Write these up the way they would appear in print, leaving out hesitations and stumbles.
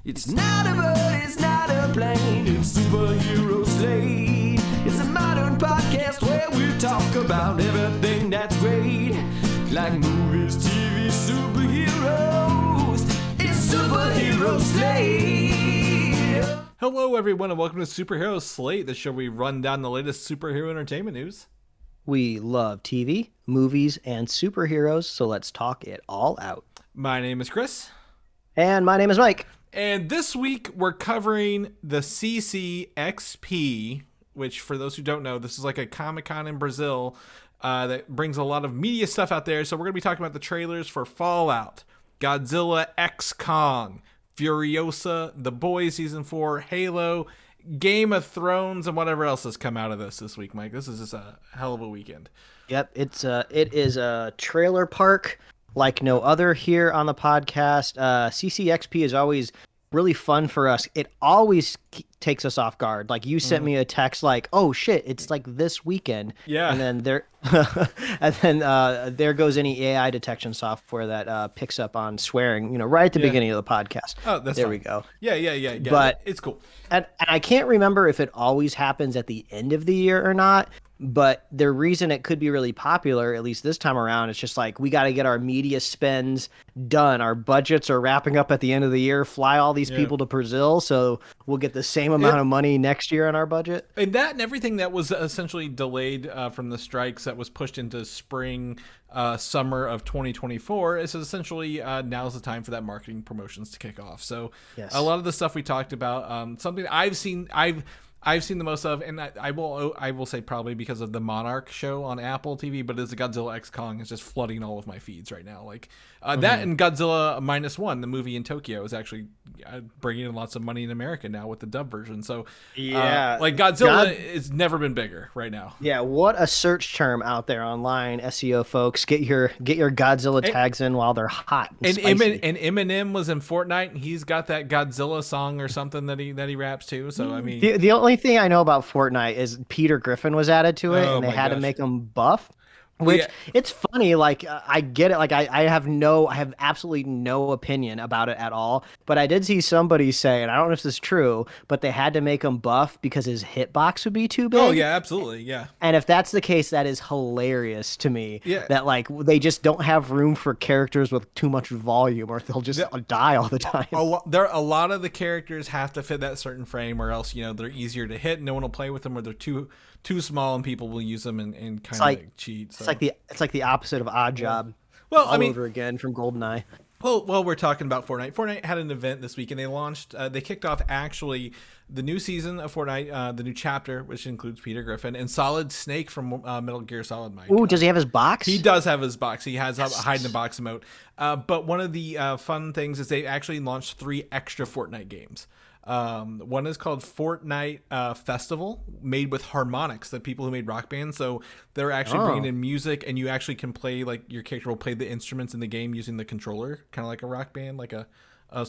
It's not a bird, it's not a plane, it's Superhero Slate. It's a modern podcast where we talk about everything that's great, like movies, TV, superheroes. It's Superhero Slate. Hello, everyone, and welcome to Superhero Slate, the show where we run down the latest superhero entertainment news. We love TV, movies, and superheroes, so let's talk it all out. My name is Chris. And my name is Mike. And this week, we're covering the CCXP, which, for those who don't know, this is like a Comic-Con in Brazil that brings a lot of media stuff out there. So we're going to be talking about the trailers for Fallout, Godzilla x Kong, Furiosa, The Boys Season 4, Halo, Game of Thrones, and whatever else has come out of this week, Mike. This is just a hell of a weekend. Yep, it is a trailer park like no other here on the podcast. CCXP is always really fun for us. It always takes us off guard. Like you sent me a text like, "Oh shit, it's like this weekend." Yeah. And then there goes any AI detection software that picks up on swearing, right at the beginning of the podcast. Oh, that's there fine. we go. Yeah. But it's cool. And I can't remember if it always happens at the end of the year or not. But the reason it could be really popular, at least this time around, it's just like we got to get our media spends done. Our budgets are wrapping up at the end of the year. Fly all these people to Brazil, so we'll get the same amount of money next year on our budget. And that and everything that was essentially delayed from the strikes that was pushed into spring, summer of 2024 is essentially now's the time for that marketing promotions to kick off. So a lot of the stuff we talked about, something I've seen the most of, and I will say probably because of the Monarch show on Apple TV, but it's the Godzilla x Kong is just flooding all of my feeds right now. Like that and Godzilla -1, the movie in Tokyo, is actually bringing in lots of money in America now with the dub version. So like Godzilla has never been bigger right now. Yeah, what a search term out there online, SEO folks. Get your Godzilla tags in while they're hot. And Eminem was in Fortnite, and he's got that Godzilla song or something that he raps to. So I mean, the only thing I know about Fortnite is Peter Griffin was added to it, and they had to make him buff. Which it's funny, like I get it, like I have absolutely no opinion about it at all. But I did see somebody say, and I don't know if this is true, but they had to make him buff because his hitbox would be too big. Oh yeah, absolutely, yeah. And if that's the case, that is hilarious to me. Yeah. That like they just don't have room for characters with too much volume, or they'll just die all the time. A lot of the characters have to fit that certain frame, or else they're easier to hit. No one will play with them, or they're too small, and people will use them and kind of like cheat. So. It's like the opposite of Odd Job. Well, all over again from GoldenEye. Well, we're talking about Fortnite. Fortnite had an event this week, and they kicked off actually the new season of Fortnite, the new chapter, which includes Peter Griffin and Solid Snake from Metal Gear Solid. Mike. Ooh, does he have his box? He does have his box. He has a hide in the box emote. But one of the fun things is they actually launched 3 extra Fortnite games. One is called Fortnite Festival, made with harmonics, the people who made Rock Band. So they're actually bringing in music, and you actually can play, like your character will play the instruments in the game using the controller, kind of like a Rock Band, like a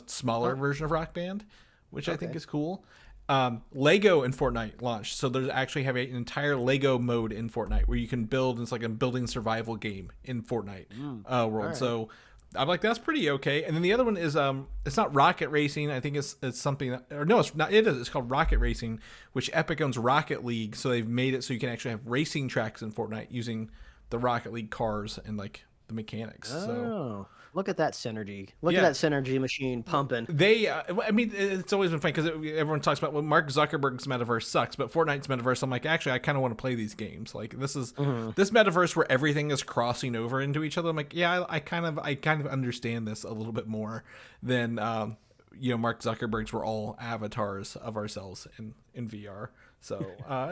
smaller version of Rock Band, which I think is cool. Lego in Fortnite launched, so there's actually have an entire Lego mode in Fortnite where you can build. It's like a building survival game in Fortnite world. Right. So I'm like, that's pretty okay. And then the other one is it's not Rocket Racing. I think it's something that, or no, it's not. It is. It's called Rocket Racing, which Epic owns Rocket League. So they've made it so you can actually have racing tracks in Fortnite using the Rocket League cars and like the mechanics. So look at that synergy. Look at that synergy machine pumping. They, I mean, it's always been fun because everyone talks about, well, Mark Zuckerberg's metaverse sucks, but Fortnite's metaverse, I'm like, actually, I kind of want to play these games. Like, this is this metaverse where everything is crossing over into each other. I'm like, yeah, I kind of understand this a little bit more than, Mark Zuckerberg's were all avatars of ourselves in VR. So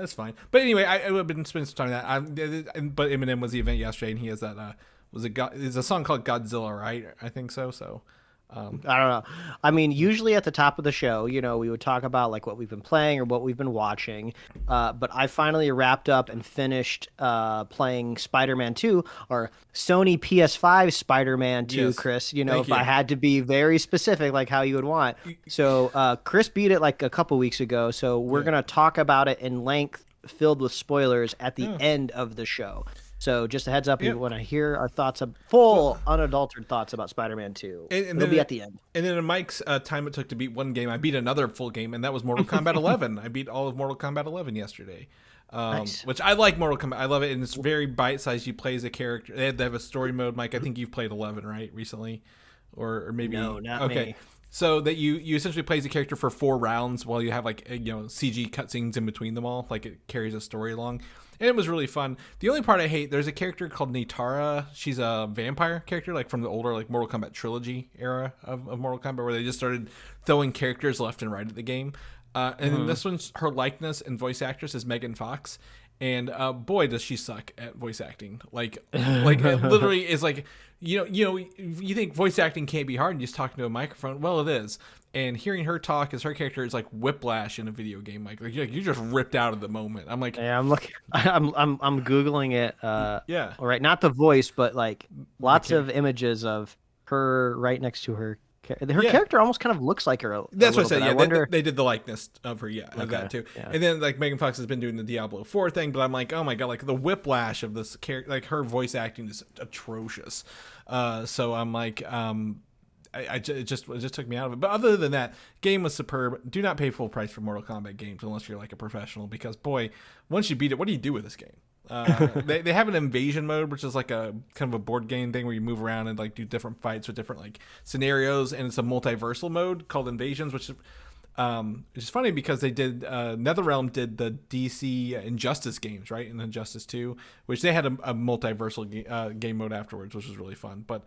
it's fine. But anyway, I've been spending some time on that. But Eminem was the event yesterday, and he has that. It's a song called Godzilla, right? I think so. So I don't know. I mean, usually at the top of the show, we would talk about like what we've been playing or what we've been watching. But I finally wrapped up and finished playing Spider-Man 2, or Sony PS5 Spider-Man 2, yes. Chris. If I had to be very specific, like how you would want. So Chris beat it like a couple weeks ago. So we're going to talk about it in length, filled with spoilers at the end of the show. So just a heads up, you want to hear our thoughts, full unadulterated thoughts about Spider-Man 2. It'll be at the end. And then in Mike's time it took to beat one game, I beat another full game, and that was Mortal Kombat 11. I beat all of Mortal Kombat 11 yesterday. Nice. Which I like Mortal Kombat. I love it, and it's very bite-sized. You play as a character. They have a story mode. Mike, I think you've played 11, right, recently? Or maybe... No, not okay. me. So that you essentially play as a character for 4 rounds while you have like CG cutscenes in between them all. Like it carries a story along. And it was really fun. The only part I hate, there's a character called Nitara. She's a vampire character, like from the older like Mortal Kombat trilogy era of Mortal Kombat, where they just started throwing characters left and right at the game. And then this one's her likeness and voice actress is Megan Fox. And boy, does she suck at voice acting. Like it literally is like, you think voice acting can't be hard and just talking to a microphone. Well, it is. And hearing her talk as her character is like whiplash in a video game. Like you're just ripped out of the moment. I'm like, yeah, I'm looking. I'm googling it. Yeah. All right, not the voice, but like lots of images of her right next to her. Her character almost kind of looks like her. That's what I said. Bit. Yeah, I wonder... they did the likeness of her. Yeah, of that too. Yeah. And then like Megan Fox has been doing the Diablo 4 thing, but I'm like, oh my god, like the whiplash of this character, like her voice acting is atrocious. So I'm like, it just took me out of it. But other than that, game was superb. Do not pay full price for Mortal Kombat games unless you're like a professional, because boy, once you beat it, what do you do with this game? They have an invasion mode, which is like a kind of a board game thing where you move around and like do different fights with different like scenarios, and it's a multiversal mode called Invasions, which is funny because they did NetherRealm did the DC Injustice games, right, and Injustice 2, which they had a multiversal game mode afterwards, which was really fun. But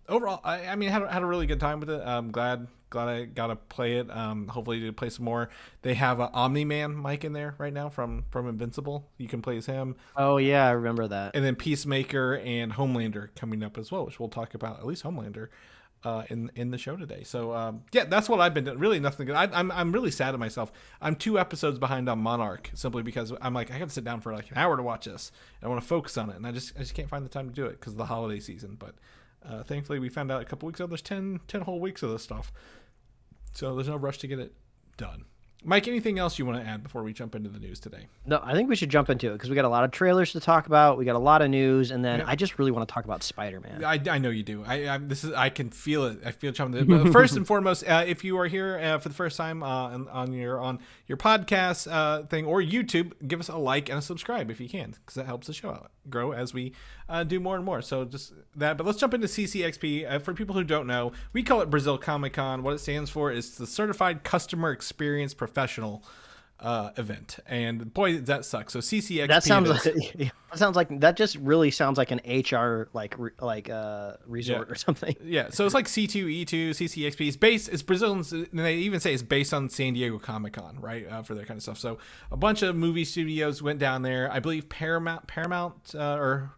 overall, I mean, had a really good time with it. I'm glad I got to play it. Hopefully to play some more. They have Omni-Man Mike in there right now from Invincible. You can play as him. Oh yeah, I remember that. And then Peacemaker and Homelander coming up as well, which we'll talk about, at least Homelander, in the show today. So yeah, that's what I've been doing. Really nothing good. I'm really sad at myself. I'm 2 episodes behind on Monarch, simply because I'm like, I have to sit down for like an hour to watch this. And I want to focus on it, and I just can't find the time to do it because of the holiday season. But thankfully, we found out a couple weeks ago there's 10 whole weeks of this stuff. So there's no rush to get it done. Mike, anything else you want to add before we jump into the news today? No, I think we should jump into it because we got a lot of trailers to talk about. We got a lot of news, and then I just really want to talk about Spider-Man. I know you do. I can feel it. I feel it. But first and foremost, if you are here for the first time on your podcast thing or YouTube, give us a like and a subscribe if you can, because that helps the show out grow as we do more and more. So just that. But let's jump into CCXP. For people who don't know, we call it Brazil Comic Con. What it stands for is the Certified Customer Experience Professional event, and boy, that sucks. So CCXP. That just really sounds like an HR resort or something. Yeah, so it's like C2E2 CCXP. It's Brazilians, and they even say it's based on San Diego Comic Con, right, for that kind of stuff. So a bunch of movie studios went down there. I believe Paramount, or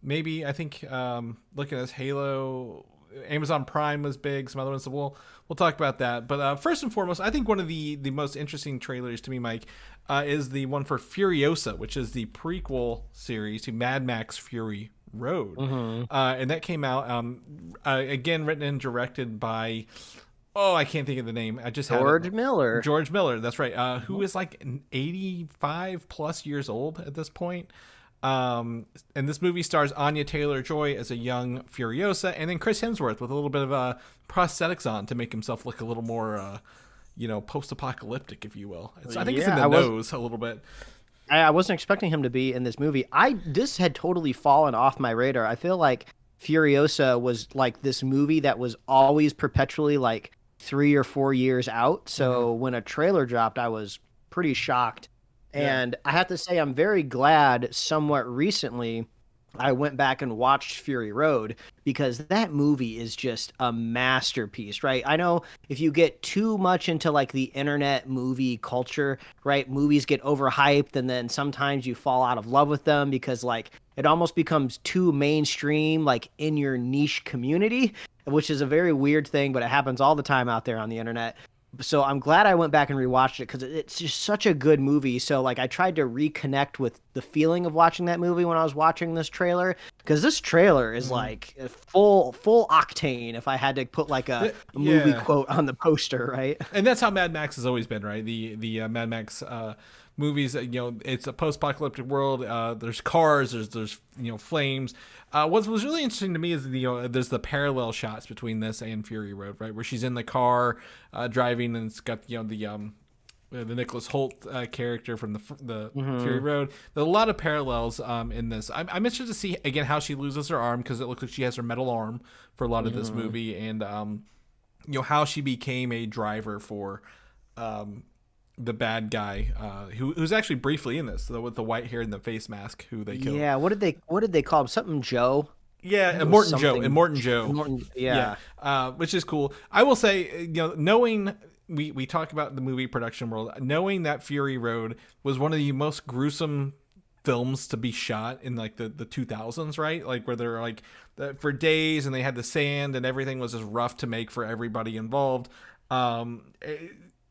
maybe I think looking at this, Halo. Amazon Prime was big, some other ones, so we'll talk about that. But first and foremost, I think one of the most interesting trailers to me, Mike, is the one for Furiosa, which is the prequel series to Mad Max Fury Road. And that came out, again, written and directed by, I can't think of the name. I just George Miller. George Miller, that's right, who is like 85 plus years old at this point. And this movie stars Anya Taylor-Joy as a young Furiosa, and then Chris Hemsworth with a little bit of prosthetics on to make himself look a little more, post-apocalyptic, if you will. So I think it's in the nose a little bit. I wasn't expecting him to be in this movie. This had totally fallen off my radar. I feel like Furiosa was like this movie that was always perpetually like 3 or 4 years out. So when a trailer dropped, I was pretty shocked. And I have to say, I'm very glad somewhat recently I went back and watched Fury Road, because that movie is just a masterpiece, right? I know if you get too much into like the internet movie culture, right? Movies get overhyped, and then sometimes you fall out of love with them because like it almost becomes too mainstream, like in your niche community, which is a very weird thing, but it happens all the time out there on the internet. So I'm glad I went back and rewatched it because it's just such a good movie. So like I tried to reconnect with the feeling of watching that movie when I was watching this trailer, because this trailer is like full octane. If I had to put like a movie quote on the poster, right? And that's how Mad Max has always been, right? The Mad Max movies. It's a post-apocalyptic world. There's cars. There's flames. What was really interesting to me is there's the parallel shots between this and Fury Road, right, where she's in the car driving, and it's got the Nicholas Hoult character from the Fury Road. There's a lot of parallels in this. I'm interested to see again how she loses her arm, because it looks like she has her metal arm for a lot of this movie, and how she became a driver for the bad guy who's actually briefly in this, with the white hair and the face mask, who they killed. Yeah, what did they call him? Something Joe. Yeah, Immortan Joe. Immortan, yeah. Which is cool. I will say, knowing we talk about the movie production world, knowing that Fury Road was one of the most gruesome films to be shot in like the 2000s, right? Like where they're like for days, and they had the sand, and everything was just rough to make for everybody involved.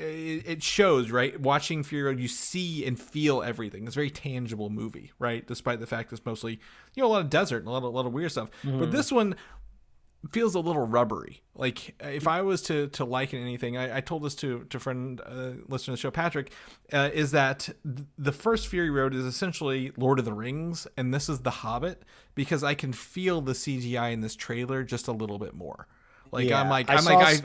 It shows, right? Watching Fury Road, you see and feel everything. It's a very tangible movie, right? Despite the fact it's mostly, a lot of desert and a lot of weird stuff. But this one feels a little rubbery. Like if I was to liken anything, I told this to a friend, listener to the show, Patrick, is that the first Fury Road is essentially Lord of the Rings, and this is The Hobbit, because I can feel the CGI in this trailer just a little bit more. Like yeah,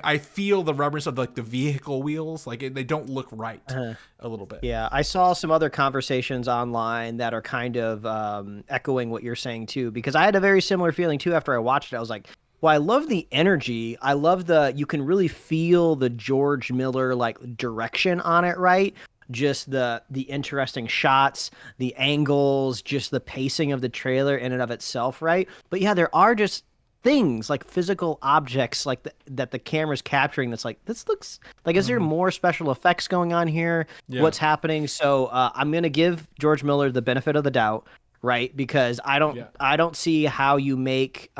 I feel the rubberness of like the vehicle wheels, like they don't look right a little bit. Yeah, I saw some other conversations online that are kind of echoing what you're saying too, because I had a very similar feeling too after I watched it. I was like, well, I love the energy. I love you can really feel the George Miller like direction on it, right? Just the interesting shots, the angles, just the pacing of the trailer in and of itself, right? But yeah, there are just things like physical objects like that the camera's capturing that's like, this looks like, is there more special effects going on here? Yeah. What's happening? So I'm gonna give George Miller the benefit of the doubt, right? Because I don't see how you make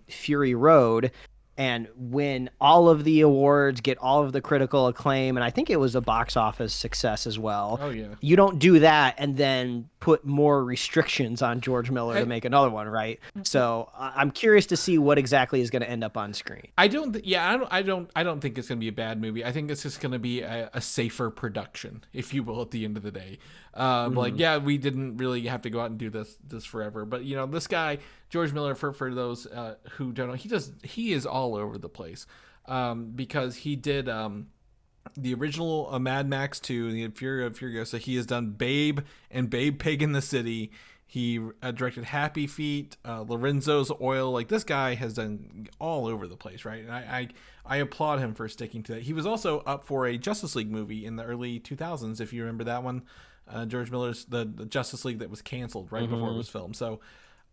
Fury Road and win all of the awards, get all of the critical acclaim, and I think it was a box office success as well. Oh yeah. You don't do that and then put more restrictions on George Miller to make another one, right? So I'm curious to see what exactly is going to end up on screen. I don't think it's going to be a bad movie. I think it's just going to be a safer production, if you will, at the end of the day. Like, yeah, we didn't really have to go out and do this forever, but this guy George Miller, for those who don't know, he is all over the place, because he did the original Mad Max 2, the Furiosa. He has done Babe and Babe Pig in the City. He directed Happy Feet, Lorenzo's Oil. Like, this guy has done all over the place, right? And I applaud him for sticking to that. He was also up for a Justice League movie in the early 2000s, if you remember that one. George Miller's the Justice League that was canceled right before it was filmed. So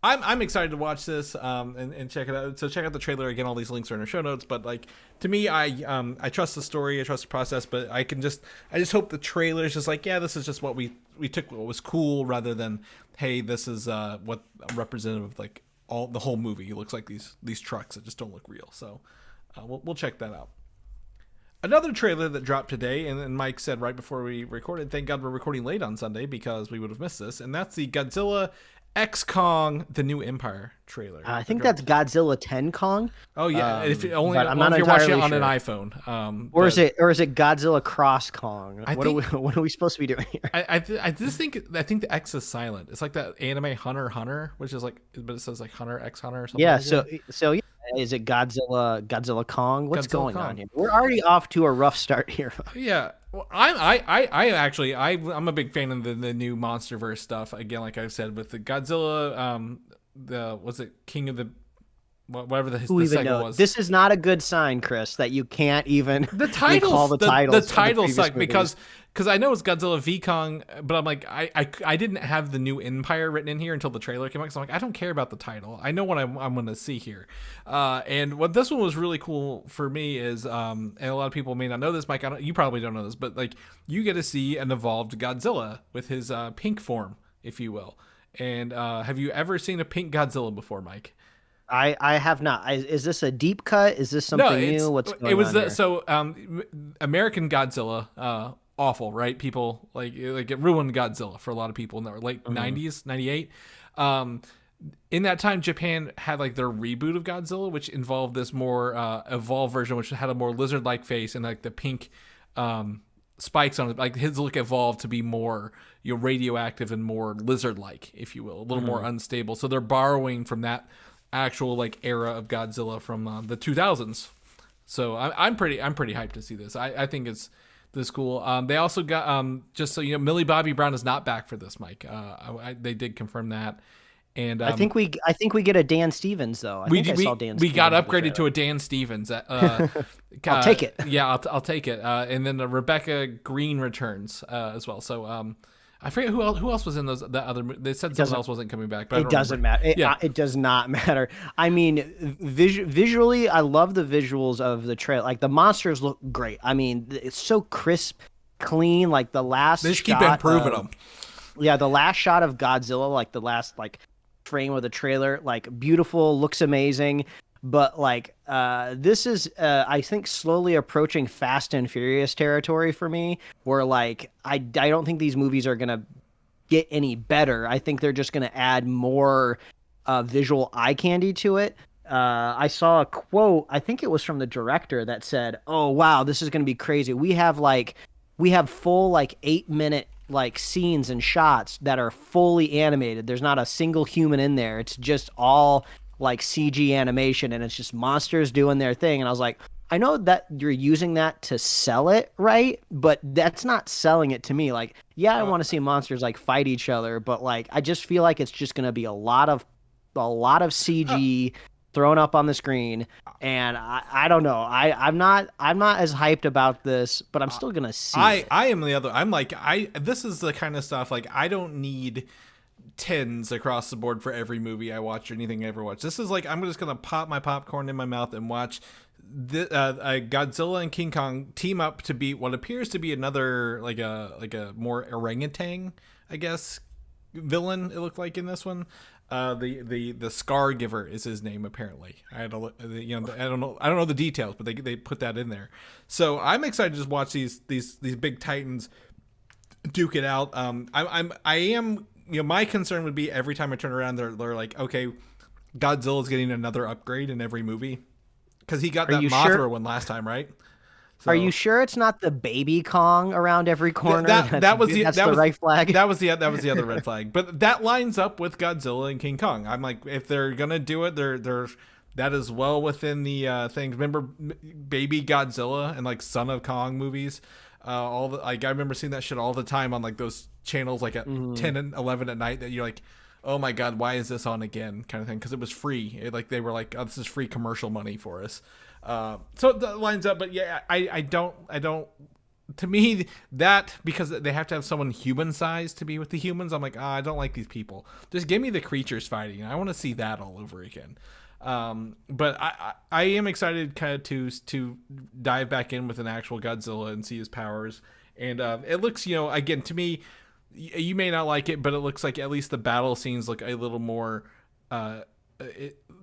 I'm excited to watch this and check it out. So check out the trailer again. All these links are in our show notes. But like, to me, I trust the story, I trust the process. But I just hope the trailer is just like, yeah, this is just what we took what was cool, rather than, hey, this is what representative of like the whole movie. It looks like these trucks that just don't look real. So we'll check that out. Another trailer that dropped today, and Mike said right before we recorded, thank God we're recording late on Sunday because we would have missed this, and that's the Godzilla X Kong: The New Empire trailer. I think that's Godzilla 10 Kong. Oh yeah, if you're watching it on an iPhone. Or is it Godzilla Cross Kong? What are we supposed to be doing here? I think the X is silent. It's like that anime Hunter x Hunter, which is like, but it says like Hunter x Hunter or something. Yeah. Like so yeah. Is it Godzilla Kong? What's going on here? We're already off to a rough start here. Yeah. Well, I'm a big fan of the new MonsterVerse stuff. Again, like I've said, with the Godzilla, was it King of the whatever the second was. This is not a good sign, Chris, that you can't even recall the titles. The titles suck movies. because I know it's Godzilla v Kong, but I'm like, I didn't have the New Empire written in here until the trailer came out. So I'm like, I don't care about the title. I know what I'm going to see here. And what this one was really cool for me is, and a lot of people may not know this, Mike. You probably don't know this, but like, you get to see an evolved Godzilla with his pink form, if you will. And have you ever seen a pink Godzilla before, Mike? I have not. Is this a deep cut? Is this something new? What's going on here? So American Godzilla, awful, right? People like it ruined Godzilla for a lot of people in the late 90s, 98. In that time, Japan had like their reboot of Godzilla, which involved this more evolved version, which had a more lizard-like face and like the pink spikes on it. Like his look evolved to be more radioactive and more lizard-like, if you will, a little more unstable. So they're borrowing from that actual like era of Godzilla from the 2000s. So I'm pretty hyped to see this. I think it's this cool. They also got just so you know, Millie Bobby Brown is not back for this, Mike. They did confirm that. And I think we get a Dan Stevens though. I saw Dan. We got upgraded to a Dan Stevens. I'll take it. Yeah, I'll take it. And then Rebecca Green returns as well. So I forget who else was in those. The other they said someone else wasn't coming back, but it doesn't matter. It does not matter. I mean, visually, I love the visuals of the trailer. Like the monsters look great. I mean, it's so crisp, clean. Like the last. They just keep improving them. Yeah, the last shot of Godzilla, like the last frame of the trailer, like beautiful, looks amazing, but like this is I think slowly approaching Fast and Furious territory for me, where like I don't think these movies are gonna get any better. I think they're just gonna add more visual eye candy to it. I saw a quote, I think it was from the director, that said, "Oh wow, this is gonna be crazy. We have full like 8-minute like scenes and shots that are fully animated. There's not a single human in there. It's just all like CG animation, and it's just monsters doing their thing." And I was like, I know that you're using that to sell it, right? But that's not selling it to me. Like, yeah, I want to see monsters like fight each other, but like I just feel like it's just going to be a lot of CG thrown up on the screen, and I don't know. I'm not as hyped about this, but I'm still gonna see it. I am the other. I'm like this is the kind of stuff like I don't need 10s across the board for every movie I watch or anything I ever watch. This is like I'm just gonna pop my popcorn in my mouth and watch Godzilla and King Kong team up to beat what appears to be another like a more orangutan, I guess, villain. It looked like in this one. The Scar Giver is his name apparently. I don't know the details, but they put that in there. So I'm excited to just watch these big titans duke it out. I am my concern would be every time I turn around they're like, okay, Godzilla's getting another upgrade in every movie because he got that Mothra one last time, right? So, are you sure it's not the baby Kong around every corner? That was the right flag. That was the other red flag. But that lines up with Godzilla and King Kong. I'm like, if they're gonna do it, they're that is well within the things. Remember Baby Godzilla and like Son of Kong movies? I remember seeing that shit all the time on like those channels like at 10 and 11 at night that you're like, oh my god, why is this on again? Kind of thing, because it was free. They were like, oh, this is free commercial money for us. So that lines up, but yeah, I don't. To me, that because they have to have someone human sized to be with the humans, I'm like, I don't like these people. Just give me the creatures fighting. I want to see that all over again. But I am excited kind of to dive back in with an actual Godzilla and see his powers. And it looks, again, to me, you may not like it, but it looks like at least the battle scenes look a little more.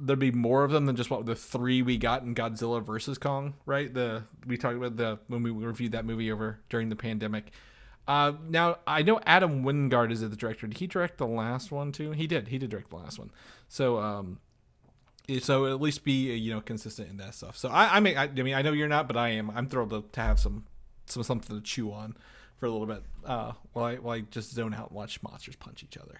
There'd be more of them than just what the 3 we got in Godzilla versus Kong, right? We talked about when we reviewed that movie over during the pandemic. Now I know Adam Wingard is the director. Did he direct the last one too? He did direct the last one. So so at least be consistent in that stuff. So I mean I know you're not, but I am. I'm thrilled to have some something to chew on for a little bit while I just zone out and watch monsters punch each other.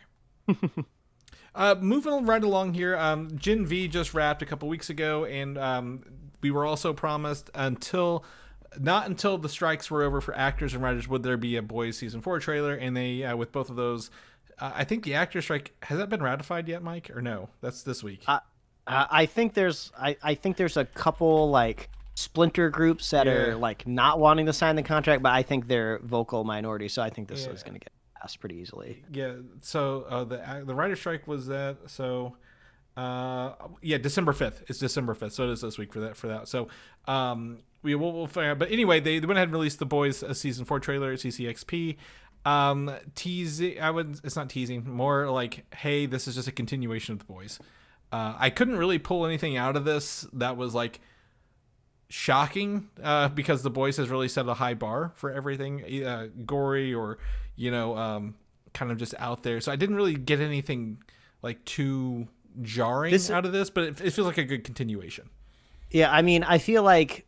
Moving right along here, Gen V just wrapped a couple weeks ago, and we were also promised not until the strikes were over for actors and writers would there be a Boys Season 4 trailer, and they with both of those, I think the actor strike, has that been ratified yet, Mike, or no? That's this week. I think there's a couple like splinter groups that are like not wanting to sign the contract, but I think they're vocal minority, so I think this is going to get passed pretty easily. Yeah. So the writer strike was that. So December 5th. It's December 5th. So it is this week for that. So we'll figure out. But anyway, they went ahead and released the Boys Season 4 trailer at CCXP. Teasing. It's not teasing. More like, hey, this is just a continuation of the Boys. I couldn't really pull anything out of this that was like shocking because the Boys has really set a high bar for everything gory or kind of just out there. So I didn't really get anything like too jarring out of this, but it feels like a good continuation. Yeah, I mean, I feel like,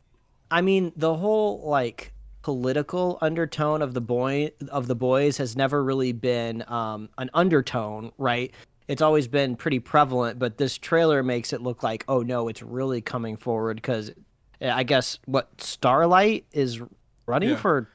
the whole like political undertone of the boys has never really been an undertone, right? It's always been pretty prevalent, but this trailer makes it look like, oh no, it's really coming forward because I guess what Starlight is running for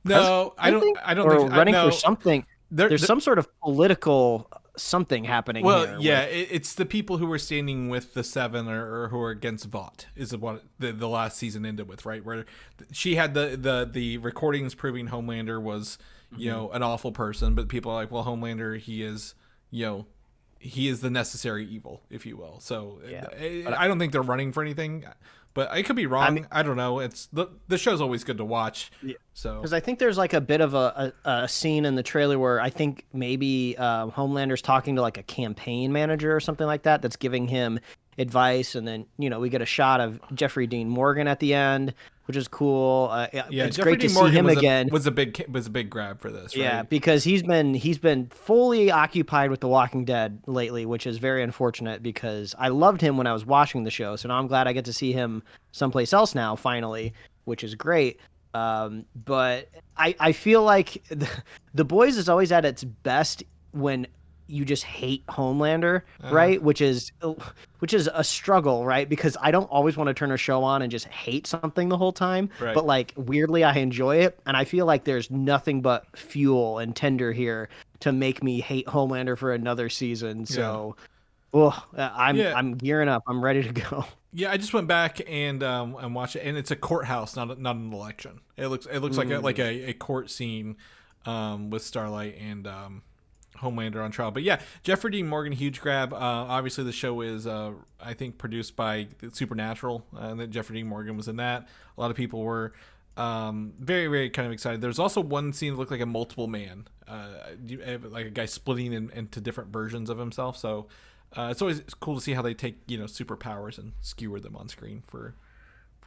no, I don't think or running no. for something. There's some sort of political something happening here. Yeah, it's the people who were standing with the Seven or who are against Vought is what the last season ended with, right? Where she had the recordings proving Homelander was, you know, an awful person, but people are like, well, Homelander, he is, you know, he is the necessary evil, if you will. So I don't think they're running for anything, but I could be wrong. I mean, I don't know. It's the show's always good to watch. Yeah. So because I think there's like a bit of a scene in the trailer where I think maybe Homelander's talking to like a campaign manager or something like that that's giving him advice, and then we get a shot of Jeffrey Dean Morgan at the end, which is cool. It's Jeffrey great Dean to Morgan see him again. Was a big grab for this, right? Yeah, because he's been fully occupied with The Walking Dead lately, which is very unfortunate because I loved him when I was watching the show. So now I'm glad I get to see him someplace else now, finally, which is great. But I feel like the Boys is always at its best when you just hate Homelander, right? Which is a struggle, right? Because I don't always want to turn a show on and just hate something the whole time. Right. But like weirdly, I enjoy it, and I feel like there's nothing but fuel and tender here to make me hate Homelander for another season. So, I'm gearing up. I'm ready to go. Yeah, I just went back and watched it, and it's a courthouse, not an election. It looks like a court scene with Starlight and Homelander on trial. But yeah, Jeffrey Dean Morgan, huge grab. Obviously the show is I think produced by Supernatural, and that Jeffrey Dean Morgan was in that. A lot of people were very, very kind of excited. There's also one scene that looked like a multiple man, like a guy splitting into different versions of himself. So it's always cool to see how they take superpowers and skewer them on screen for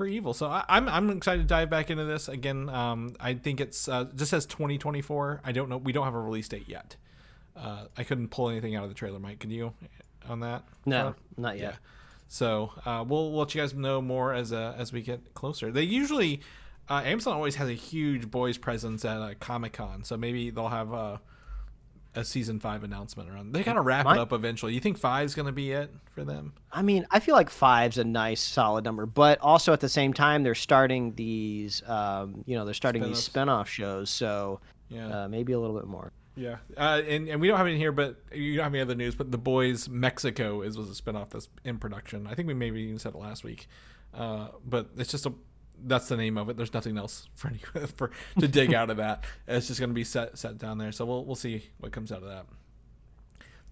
evil. So I'm excited to dive back into this again. I think it's just says 2024. I don't know. We don't have a release date yet. I couldn't pull anything out of the trailer, Mike. Can you on that? No, not yet. Yeah. So we'll let you guys know more as we get closer. They usually Amazon always has a huge Boys presence at Comic-Con, so maybe they'll have a season 5 announcement around. They gotta wrap it up eventually. You think 5's gonna be it for them? I mean, I feel like 5's a nice solid number, but also at the same time they're starting these they're starting these spin-off shows, so maybe a little bit more. Yeah, and we don't have it in here, but you don't have any other news. But The Boys Mexico was a spinoff that's in production. I think we maybe even said it last week, but it's just that's the name of it. There's nothing else to dig out of that. It's just going to be set down there. So we'll see what comes out of that.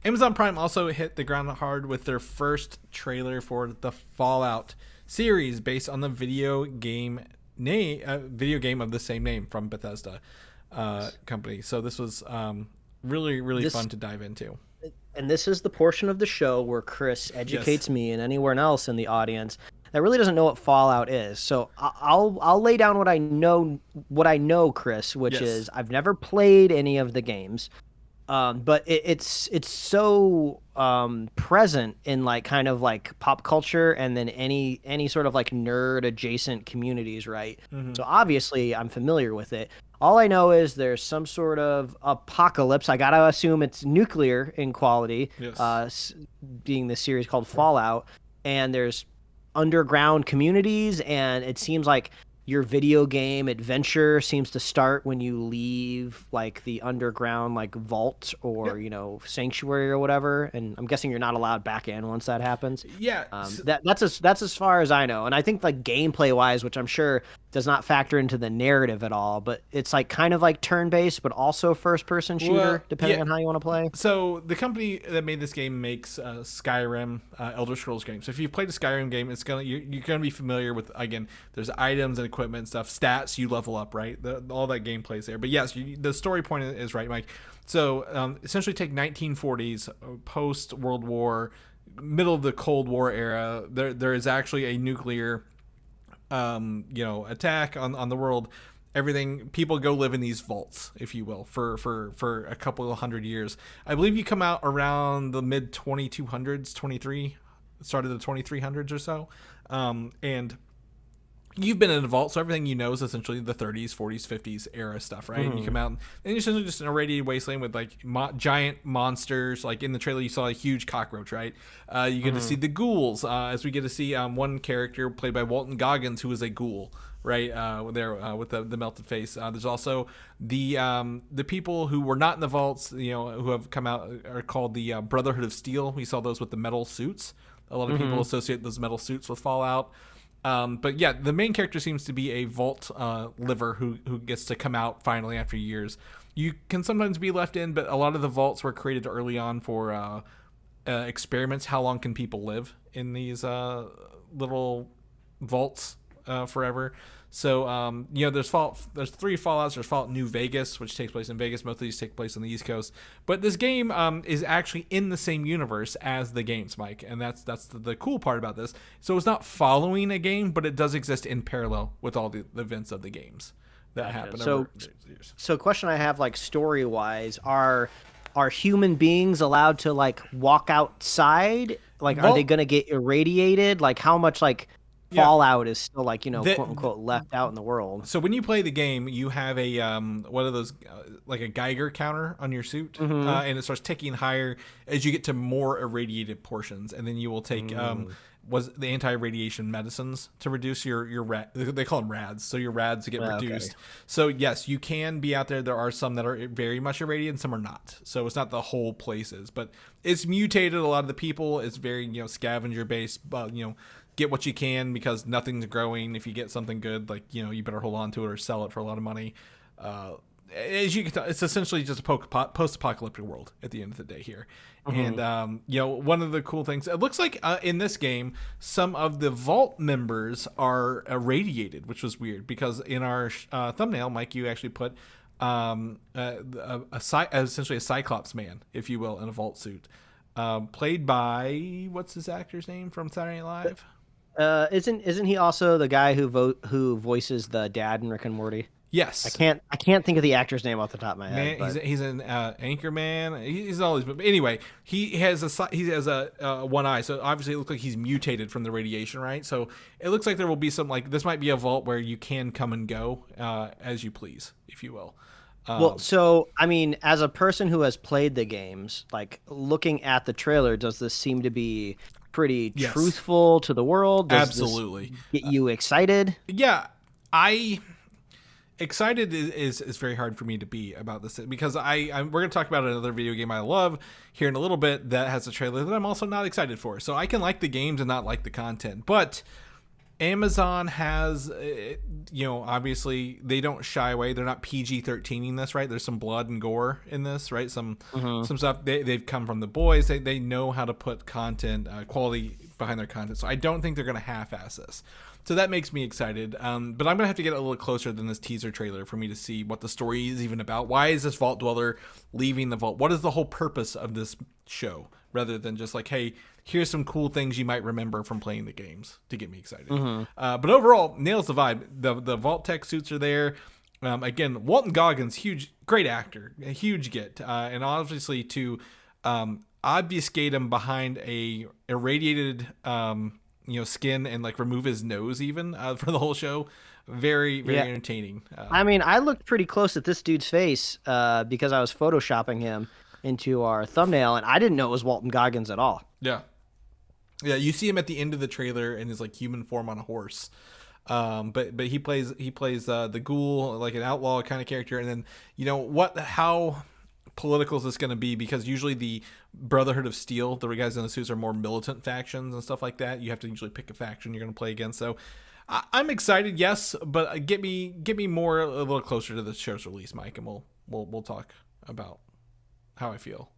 Amazon Prime also hit the ground hard with their first trailer for the Fallout series based on the video game of the same name from Bethesda company. So this was really fun to dive into. And this is the portion of the show where Chris educates me and anyone else in the audience that really doesn't know what Fallout is. So I'll lay down what I know, Chris, which is I've never played any of the games. But it's so present in like kind of like pop culture and then any sort of like nerd adjacent communities, right? Mm-hmm. So obviously I'm familiar with it. All I know is there's some sort of apocalypse. I gotta assume it's nuclear in quality, being the series called Fallout, and there's underground communities, and it seems like your video game adventure seems to start when you leave like the underground like vault or sanctuary or whatever, and I'm guessing you're not allowed back in once that happens. That's as far as I know, and I think like gameplay wise, which I'm sure does not factor into the narrative at all, but it's like kind of like turn-based but also first-person shooter, depending on how you want to play. So the company that made this game makes Skyrim, Elder Scrolls games. So if you've played a Skyrim game, you're gonna be familiar with, again, there's items and equipment and stuff, stats, you level up, right? All that gameplay is there. But yes, the story point is right, Mike. So essentially take 1940s, post-World War, middle of the Cold War era. There is actually a nuclear attack on the world. Everything, people go live in these vaults, if you will, for a couple of hundred years. I believe you come out around the mid 2200s, start of the 2300s or so, and you've been in a vault, so everything you know is essentially the 30s, 40s, 50s era stuff, right? And you come out, and you're essentially just in a radiated wasteland with like giant monsters. Like in the trailer, you saw a huge cockroach, right? You get to see the ghouls, as we get to see one character played by Walton Goggins, who is a ghoul, right? There with the melted face. There's also the people who were not in the vaults, who have come out are called the Brotherhood of Steel. We saw those with the metal suits. A lot of people associate those metal suits with Fallout. But yeah, the main character seems to be a vault liver who gets to come out finally after years. You can sometimes be left in, but a lot of the vaults were created early on for experiments. How long can people live in these little vaults forever? So there's three Fallouts. There's Fallout New Vegas, which takes place in Vegas. Most of these take place on the East Coast. But this game is actually in the same universe as the games, Mike, and that's the cool part about this. So it's not following a game, but it does exist in parallel with all the events of the games that happen. So question I have, like story wise, are human beings allowed to like walk outside? Like, are they going to get irradiated? Like, how much like Fallout is still like, quote unquote left out in the world. So when you play the game, you have a one of those like a Geiger counter on your suit, and it starts ticking higher as you get to more irradiated portions, and then you will take was the anti-radiation medicines to reduce your they call them rads, so your rads get reduced. Okay. So yes, you can be out there. There are some that are very much irradiated and some are not, so it's not the whole places, but it's mutated. A lot of the people, it's very scavenger based, get what you can because nothing's growing. If you get something good, like you better hold on to it or sell it for a lot of money. As you can tell, it's essentially just a post-apocalyptic world at the end of the day here. And one of the cool things, it looks like in this game, some of the vault members are irradiated, which was weird because in our thumbnail, Mike, you actually put essentially a Cyclops man, if you will, in a vault suit, played by what's his actor's name from Saturday Night Live? Isn't he also the guy who voices the dad in Rick and Morty? Yes. I can't think of the actor's name off the top of my head. He's an anchor man. He's always. But anyway, he has a one eye, so obviously it looks like he's mutated from the radiation, right? So it looks like there will be some this might be a vault where you can come and go as you please, if you will. Well, so I mean, as a person who has played the games, like looking at the trailer, does this seem to be pretty truthful to the world? Does Absolutely. This get you excited? Yeah, excited is very hard for me to be about this because we're going to talk about another video game I love here in a little bit that has a trailer that I'm also not excited for. So I can like the games and not like the content, but Amazon has, obviously they don't shy away. They're not PG-13ing this, right? There's some blood and gore in this, right? Some stuff. They've come from the boys. They know how to put content, quality behind their content. So I don't think they're going to half-ass this. So that makes me excited. But I'm going to have to get a little closer than this teaser trailer for me to see what the story is even about. Why is this vault dweller leaving the vault? What is the whole purpose of this show? Rather than just like, hey, here's some cool things you might remember from playing the games to get me excited. But overall, nails the vibe. The vault tech suits are there. Again, Walton Goggins, great actor, a huge get. And obviously to obfuscate him behind a irradiated skin and like remove his nose even for the whole show. Very entertaining. I mean, I looked pretty close at this dude's face because I was photoshopping him into our thumbnail, and I didn't know it was Walton Goggins at all. Yeah, you see him at the end of the trailer in his like human form on a horse. But he plays the ghoul, like an outlaw kind of character, and then how political is this going to be? Because usually the Brotherhood of Steel, the guys in the suits, are more militant factions and stuff like that. You have to usually pick a faction you're going to play against. So I'm excited, yes, but get me more a little closer to the show's release, Mike, and we'll talk about how I feel.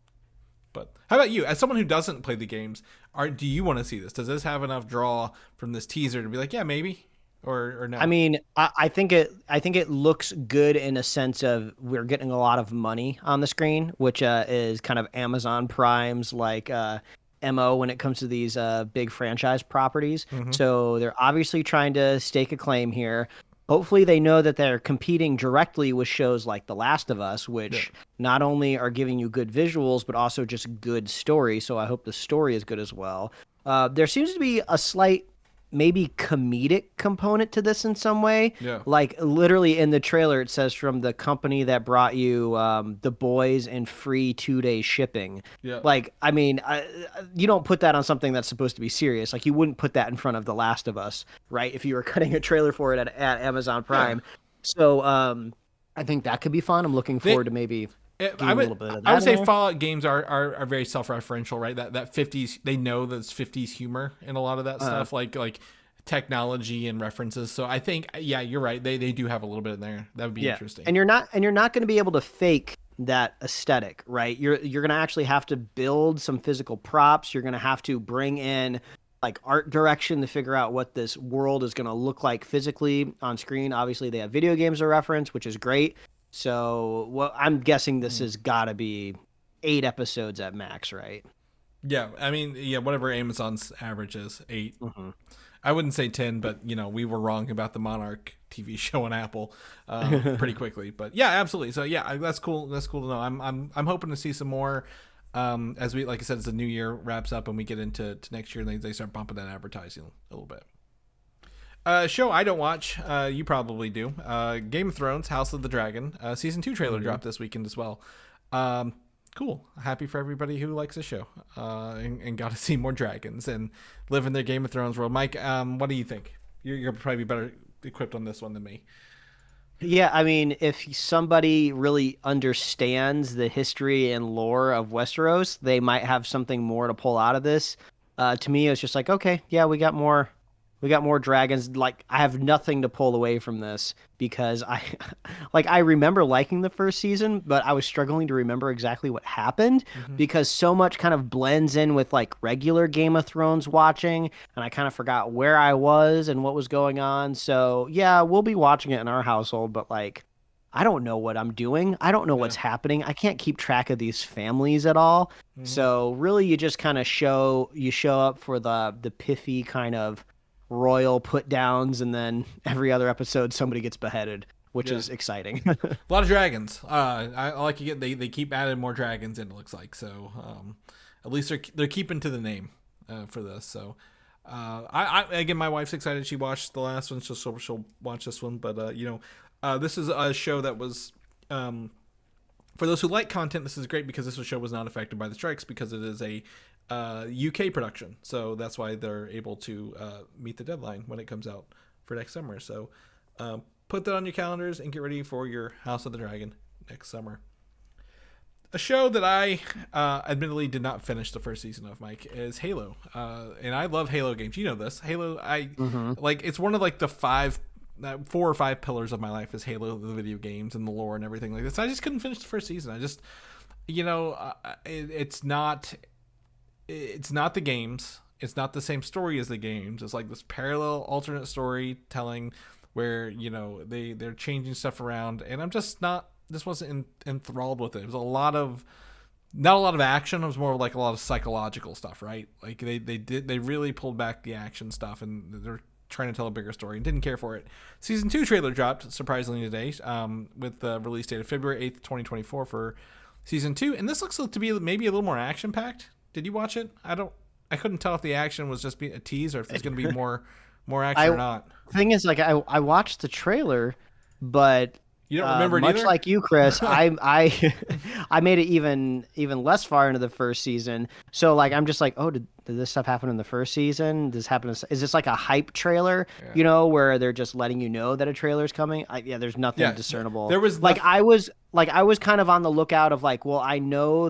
But how about you, as someone who doesn't play the games? Do you want to see this? Does this have enough draw from this teaser to be like, yeah, maybe? Or no? I mean, I think it looks good in a sense of we're getting a lot of money on the screen, which is kind of Amazon Prime's like MO when it comes to these big franchise properties. So they're obviously trying to stake a claim here. Hopefully they know that they're competing directly with shows like The Last of Us, which not only are giving you good visuals, but also just good story. So I hope the story is good as well. There seems to be a slight maybe comedic component to this in some way. Yeah. Like literally in the trailer, it says from the company that brought you The Boys and free 2-day shipping. Yeah. Like, I mean, you don't put that on something that's supposed to be serious. Like you wouldn't put that in front of The Last of Us, right? If you were cutting a trailer for it at Amazon Prime. Yeah. So I think that could be fun. I'm looking forward to maybe I a little bit of that. I would say in there. Fallout games are very self-referential, right? That 50s, they know there's 50s humor in a lot of that stuff, like technology and references. So I think, yeah, you're right. They do have a little bit in there. That would be interesting. And you're not going to be able to fake that aesthetic, right? You're going to actually have to build some physical props. You're going to have to bring in like art direction to figure out what this world is going to look like physically on screen. Obviously, they have video games to reference, which is great. So, I'm guessing this has got to be 8 episodes at max, right? Yeah, I mean, yeah, whatever Amazon's average is, 8. Mm-hmm. I wouldn't say 10, but we were wrong about the Monarch TV show on Apple pretty quickly. But yeah, absolutely. So yeah, that's cool. That's cool to know. I'm hoping to see some more as we, like I said, as the new year wraps up and we get into next year, and they start bumping that advertising a little bit. Show I don't watch, you probably do. Game of Thrones, House of the Dragon, season 2 trailer dropped this weekend as well. Cool. Happy for everybody who likes the show and got to see more dragons and live in their Game of Thrones world. Mike, what do you think? You're probably better equipped on this one than me. Yeah, I mean, if somebody really understands the history and lore of Westeros, they might have something more to pull out of this. To me, it's just like, okay, yeah, we got more dragons. Like, I have nothing to pull away from this because I remember liking the first season, but I was struggling to remember exactly what happened because so much kind of blends in with like regular Game of Thrones watching, and I kind of forgot where I was and what was going on. So yeah, we'll be watching it in our household, but like, I don't know what I'm doing. I don't know what's happening. I can't keep track of these families at all. So really, you just kind of show up for the pithy kind of royal put downs, and then every other episode somebody gets beheaded, which is exciting. A lot of dragons. I like you get they keep adding more dragons in, it looks like. So at least they're keeping to the name for this. So I again, my wife's excited. She watched the last one, so she'll watch this one. But this is a show that was for those who like content. This is great because this show was not affected by the strikes because it is a UK production, so that's why they're able to meet the deadline when it comes out for next summer. So put that on your calendars and get ready for your House of the Dragon next summer. A show that I admittedly did not finish the first season of, Mike, is Halo, and I love Halo games. You know this. Halo, like, it's one of like the 4 or 5 pillars of my life is Halo, the video games and the lore and everything like this. I just couldn't finish the first season. I just, it's not the games. It's not the same story as the games. It's like this parallel alternate storytelling where, they're changing stuff around, and I'm just wasn't enthralled with it. It was not a lot of action. It was more like a lot of psychological stuff, right? Like they really pulled back the action stuff, and they're trying to tell a bigger story and didn't care for it. Season 2 trailer dropped surprisingly today, with the release date of February 8th, 2024 for season 2. And this looks to be maybe a little more action packed. Did you watch it? I couldn't tell if the action was just a tease or if there's going to be more action or not. Thing is, like, I watched the trailer, but you don't remember it much either? like you, Chris. I made it even less far into the first season. So like, I'm just like, oh, did this stuff happen in the first season? Does this happen? Is this like a hype trailer? Yeah. Where they're just letting you know that a trailer's coming? There's nothing discernible. There was I was kind of on the lookout of like, well, I know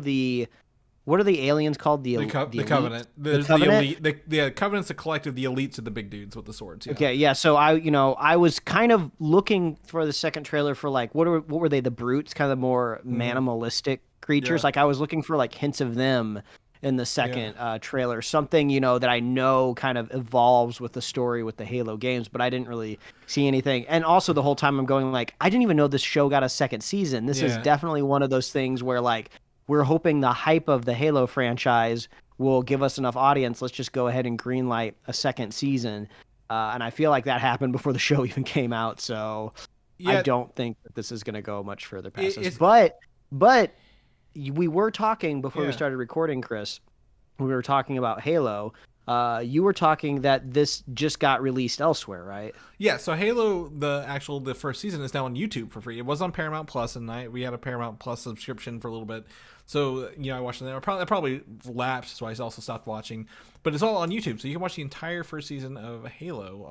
what are the aliens called? The Covenant. There's the elite. The Covenant's the collective. The elites are the big dudes with the swords. Yeah. Okay, yeah. So I was kind of looking for the second trailer for like what were they? The brutes, kind of more animalistic creatures. Yeah. Like I was looking for like hints of them in the second trailer. Something that I know kind of evolves with the story with the Halo games, but I didn't really see anything. And also the whole time I'm going like, I didn't even know this show got a second season. This is definitely one of those things where like, we're hoping the hype of the Halo franchise will give us enough audience. Let's just go ahead and greenlight a second season. And I feel like that happened before the show even came out. So I don't think that this is going to go much further past this. But we were talking before we started recording, Chris. We were talking about Halo. you were talking that this just got released elsewhere, right? Yeah, so Halo, the first season is now on YouTube for free. It was on Paramount Plus, and we had a Paramount Plus subscription for a little bit. So, I watched it there. I probably lapsed, so I also stopped watching. But it's all on YouTube, so you can watch the entire first season of Halo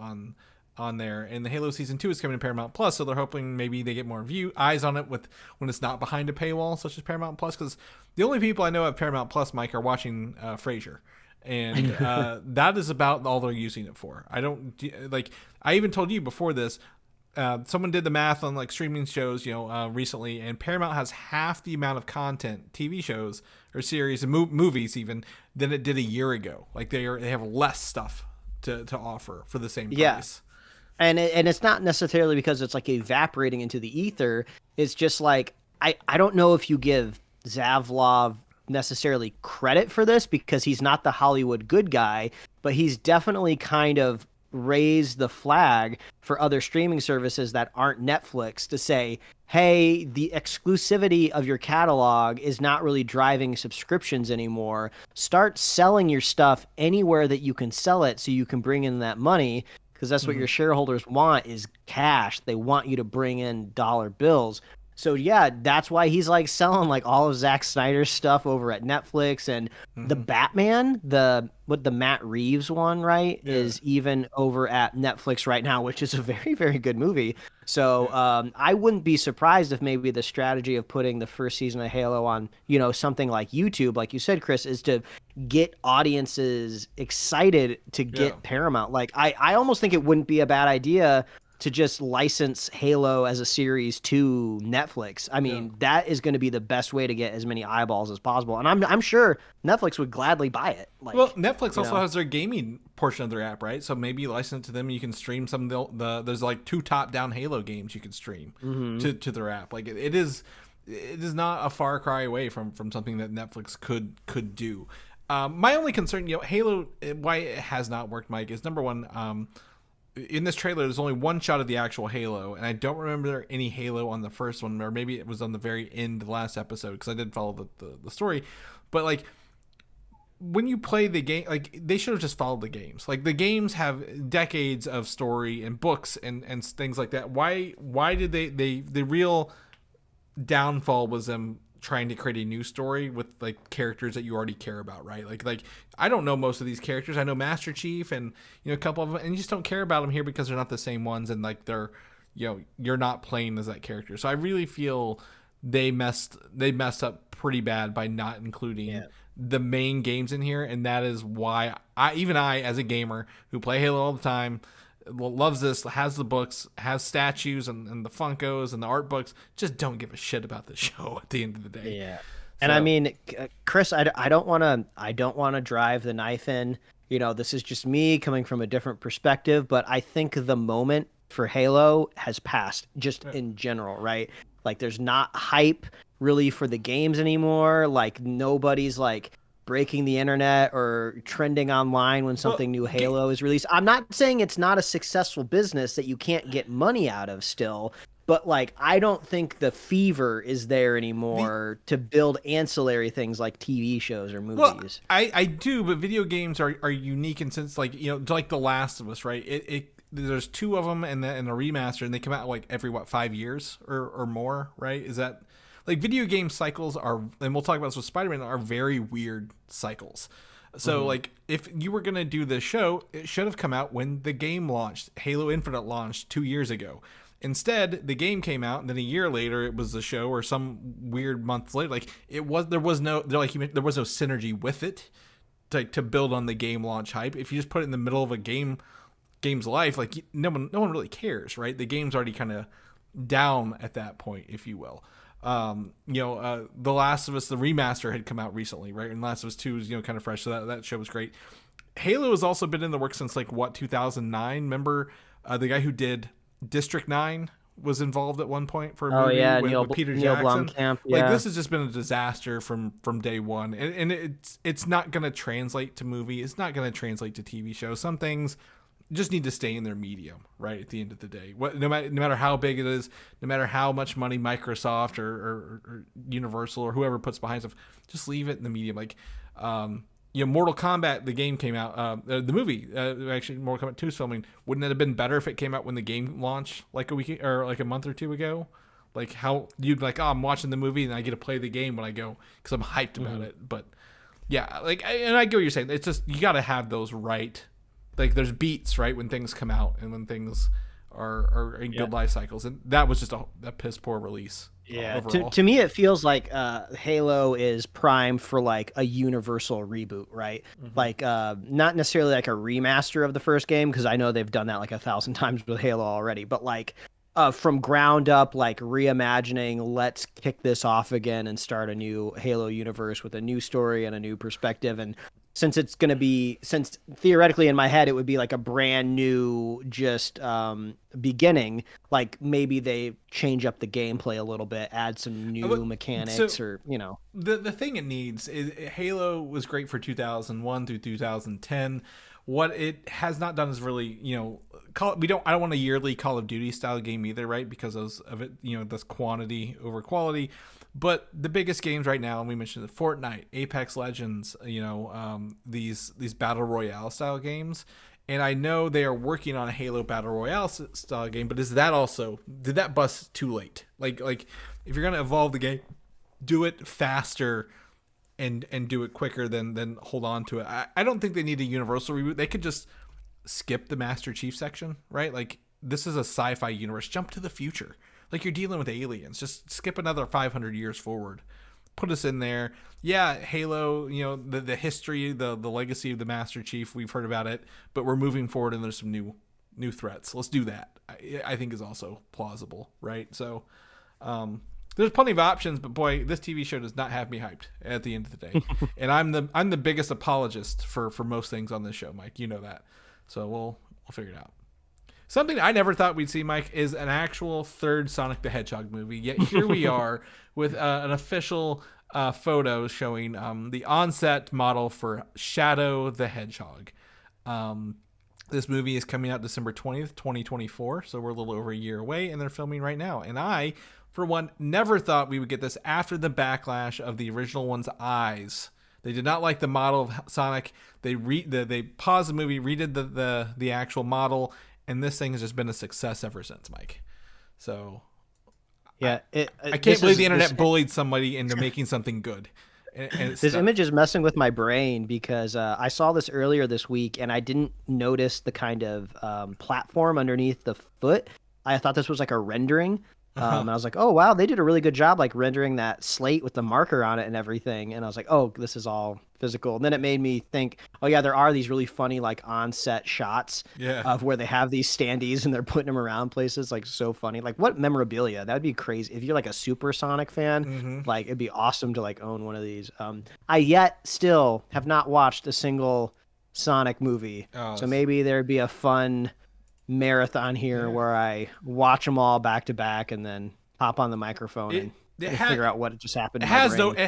on there. And the Halo Season 2 is coming to Paramount Plus, so they're hoping maybe they get more eyes on it when it's not behind a paywall, such as Paramount Plus, because the only people I know at Paramount Plus, Mike, are watching Frasier. And that is about all they're using it for. I even told you before this, someone did the math on like streaming shows, recently, and Paramount has half the amount of content, TV shows or series and movies even, than it did a year ago. Like they have less stuff to offer for the same price. Yeah. And it's not necessarily because it's like evaporating into the ether. It's just like, I don't know if you give Zavlov necessarily credit for this because he's not the Hollywood good guy, but he's definitely kind of raised the flag for other streaming services that aren't Netflix to say, hey, the exclusivity of your catalog is not really driving subscriptions anymore. Start selling your stuff anywhere that you can sell it so you can bring in that money, because that's what your shareholders want is cash. They want you to bring in dollar bills. So yeah, that's why he's like selling like all of Zack Snyder's stuff over at Netflix, and the Batman, the Matt Reeves one, right, is even over at Netflix right now, which is a very, very good movie. So I wouldn't be surprised if maybe the strategy of putting the first season of Halo on, something like YouTube, like you said, Chris, is to get audiences excited to get Paramount. Like I almost think it wouldn't be a bad idea to just license Halo as a series to Netflix. I mean, that is going to be the best way to get as many eyeballs as possible. And I'm sure Netflix would gladly buy it. Like, well, Netflix also has their gaming portion of their app, right? So maybe you license it to them and you can stream some of there's like 2 top-down Halo games you can stream to their app. Like it is not a far cry away from something that Netflix could do. My only concern, Halo, why it has not worked, Mike, is number one, in this trailer, there's only one shot of the actual Halo, and I don't remember any Halo on the first one, or maybe it was on the very end of the last episode, because I did follow the story. But, like, when you play the game, like, they should have just followed the games. Like, the games have decades of story and books and things like that. Why did the real downfall was them trying to create a new story with like characters that you already care about, right? Like I don't know most of these characters. I know Master Chief and a couple of them, and you just don't care about them here because they're not the same ones, and like they're you're not playing as that character. So I really feel they messed up pretty bad by not including the main games in here, and that is why I as a gamer who play Halo all the time, loves this, has the books, has statues and the Funkos and the art books, just don't give a shit about the show at the end of the day. Yeah. And I mean, Chris, I don't want to drive the knife in. This is just me coming from a different perspective, but I think the moment for Halo has passed just in general, right? Like there's not hype really for the games anymore. Like nobody's like breaking the internet or trending online when something new Halo is released. I'm not saying it's not a successful business that you can't get money out of still, but like I don't think the fever is there anymore to build ancillary things like TV shows or movies. Well, I do, but video games are unique in sense like like The Last of Us, right? There's 2 of them and a remaster, and they come out like every 5 years or more, right? Is that like video game cycles are, and we'll talk about this with Spider-Man, are very weird cycles. So like if you were going to do this show, it should have come out when the game launched. Halo Infinite launched 2 years ago. Instead, the game came out, and then a year later it was the show, or some weird month later. Like there was no synergy with it to build on the game launch hype. If you just put it in the middle of a game's life, like no one really cares, right? The game's already kind of down at that point, if you will. The Last of Us, the remaster had come out recently, right? And Last of Us 2 is, kind of fresh. So that show was great. Halo has also been in the works since 2009. Remember, the guy who did District 9 was involved at one point for a movie with Peter Jackson. Blomkamp, Like this has just been a disaster from day one. And it's not going to translate to movie. It's not going to translate to TV show. Some things just need to stay in their medium, right? At the end of the day, no matter how big it is, no matter how much money Microsoft or Universal or whoever puts behind stuff, just leave it in the medium. Like, Mortal Kombat, the game came out, the movie, actually Mortal Kombat 2 is filming. Wouldn't it have been better if it came out when the game launched, like a week or like a month or two ago? Like how you'd like, oh, I'm watching the movie and I get to play the game when I go because I'm hyped about it. But yeah, like, and I get what you're saying. It's just you got to have those right. Like there's beats, right, when things come out and when things are in good life cycles, and that was just a piss poor release. Yeah, to me it feels like Halo is primed for like a universal reboot, right? Like not necessarily like a remaster of the first game, because I know they've done that like 1,000 times with Halo already, but like from ground up, like reimagining, let's kick this off again and start a new Halo universe with a new story and a new perspective. And since it's going to be, since theoretically in my head it would be like a brand new just beginning, like maybe they change up the gameplay a little bit, add some new mechanics, or the thing it needs is, Halo was great for 2001 through 2010. What it has not done is really, I don't want a yearly Call of Duty style game either, right? Because of it, this quantity over quality. But the biggest games right now, and we mentioned the Fortnite, Apex Legends, these battle royale style games. And I know they are working on a Halo battle royale style game, but did that bust too late? Like if you're gonna evolve the game, do it faster and do it quicker than hold on to it. I don't think they need a universal reboot. They could just skip the Master Chief section, right? Like this is a sci-fi universe. Jump to the future. Like you're dealing with aliens. Just skip another 500 years forward. Put us in there. Yeah, Halo, the history, the legacy of the Master Chief, we've heard about it, but we're moving forward and there's some new threats. Let's do that. I think is also plausible, right? So there's plenty of options, but boy, this TV show does not have me hyped at the end of the day. And I'm the biggest apologist for most things on this show, Mike. You know that. So we'll figure it out. Something I never thought we'd see, Mike, is an actual third Sonic the Hedgehog movie. Yet here we are with an official photo showing the on-set model for Shadow the Hedgehog. This movie is coming out December 20th, 2024, so we're a little over a year away, and they're filming right now. And I, for one, never thought we would get this after the backlash of the original one's eyes. They did not like the model of Sonic. They paused the movie, redid the actual model, and this thing has just been a success ever since, Mike. So, yeah, I can't believe the internet bullied somebody into making something good. And this image is messing with my brain because I saw this earlier this week and I didn't notice the kind of platform underneath the foot. I thought this was like a rendering. And I was like, oh, wow, they did a really good job like rendering that slate with the marker on it and everything. And I was like, oh, this is all physical. And then it made me think, oh, yeah, there are these really funny like on-set shots of where they have these standees and they're putting them around places. Like so funny. Like what memorabilia? That would be crazy. If you're like a super Sonic fan, like it'd be awesome to like own one of these. I yet still have not watched a single Sonic movie. So maybe there'd be a fun marathon here where I watch them all back to back and then hop on the microphone and figure out what just happened. It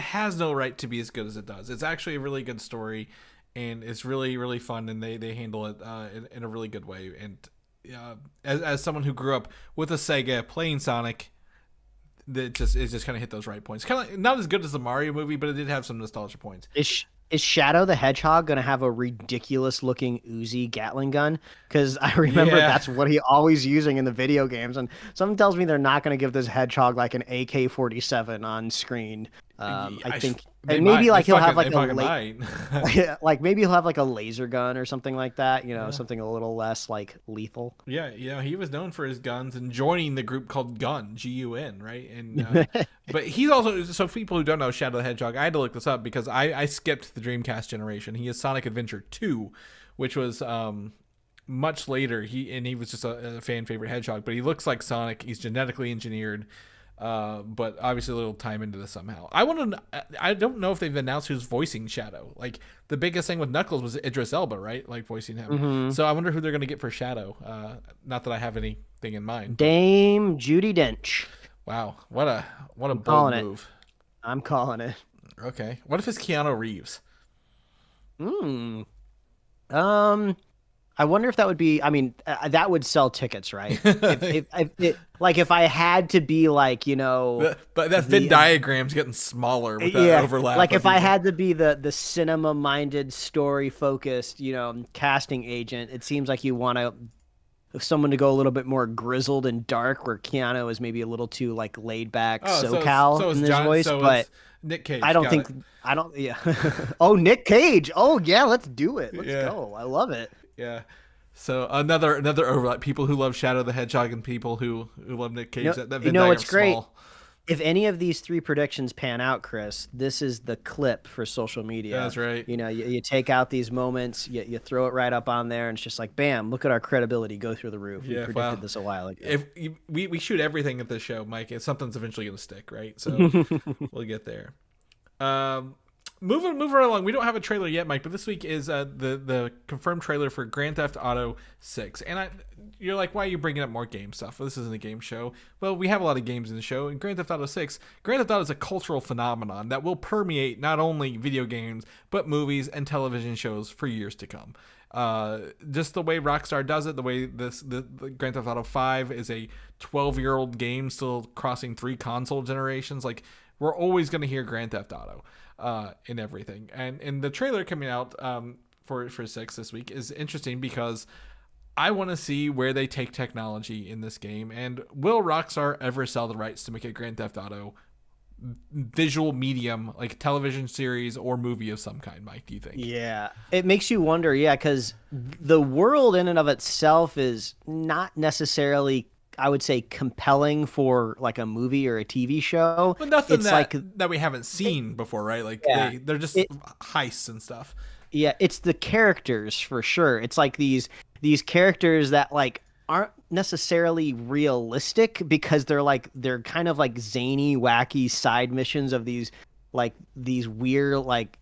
has no right to be as good as it does. It's actually a really good story, and it's really, really fun, and they handle it in a really good way. And as someone who grew up with a Sega playing Sonic, it just kind of hit those right points. Kind of like, not as good as the Mario movie, but it did have some nostalgia points. Is Shadow the Hedgehog going to have a ridiculous looking Uzi Gatling gun? Because I remember that's what he always using in the video games. And something tells me they're not going to give this hedgehog like an AK-47 on screen. I think maybe like he'll have like like maybe he'll have like a laser gun or something like that, something a little less like lethal. Yeah, he was known for his guns and joining the group called Gun, Gun, right? And but he's also, so for people who don't know Shadow the Hedgehog, I had to look this up because I skipped the Dreamcast generation. He is Sonic Adventure 2, which was much later. He was just a fan favorite hedgehog, but he looks like Sonic. He's genetically engineered. But obviously a little time into this somehow. I don't know if they've announced who's voicing Shadow. Like the biggest thing with Knuckles was Idris Elba, right? Like voicing him. So I wonder who they're going to get for Shadow. Not that I have anything in mind. Dame Judi Dench. Wow. What a bold move. I'm calling it. Okay. What if it's Keanu Reeves? I I wonder if that would be. I mean, that would sell tickets, right? If I had to be like, But that Venn diagram's getting smaller with that yeah, overlap. like if I had to be the cinema minded, story focused, casting agent, it seems like you want someone to go a little bit more grizzled and dark, where Keanu is maybe a little too like laid back SoCal in his voice, but Nick Cage. I don't think I don't. Yeah. Oh, Nick Cage. Oh yeah, let's do it. Let's go. I love it. Yeah. So another overlap. People who love Shadow the Hedgehog and people who love Nick Cage. That Venn diagram's great. Small. If any of these 3 predictions pan out, Chris, this is the clip for social media. That's right. You take out these moments, you throw it right up on there, and it's just like, bam, look at our credibility go through the roof. We predicted this a while ago. We shoot everything at this show, Mike, something's eventually going to stick, right? So we'll get there. Moving right along, we don't have a trailer yet, Mike, but this week is the confirmed trailer for Grand Theft Auto 6. And you're like, why are you bringing up more game stuff? Well, this isn't a game show. Well, we have a lot of games in the show, and Grand Theft Auto 6, Grand Theft Auto is a cultural phenomenon that will permeate not only video games, but movies and television shows for years to come. Just the way Rockstar does it, the way the Grand Theft Auto 5 is a 12-year-old game still crossing 3 console generations, like, we're always going to hear Grand Theft Auto in everything. And the trailer coming out for 6 this week is interesting because I want to see where they take technology in this game. And will Rockstar ever sell the rights to make a Grand Theft Auto visual medium, like television series or movie of some kind, Mike, do you think? Yeah, it makes you wonder, because the world in and of itself is not necessarily, I would say, compelling for like a movie or a TV show. But nothing that we haven't seen before, right? Like they're just heists and stuff. Yeah, it's the characters for sure. It's like these characters that like aren't necessarily realistic because they're kind of like zany, wacky side missions of these weird like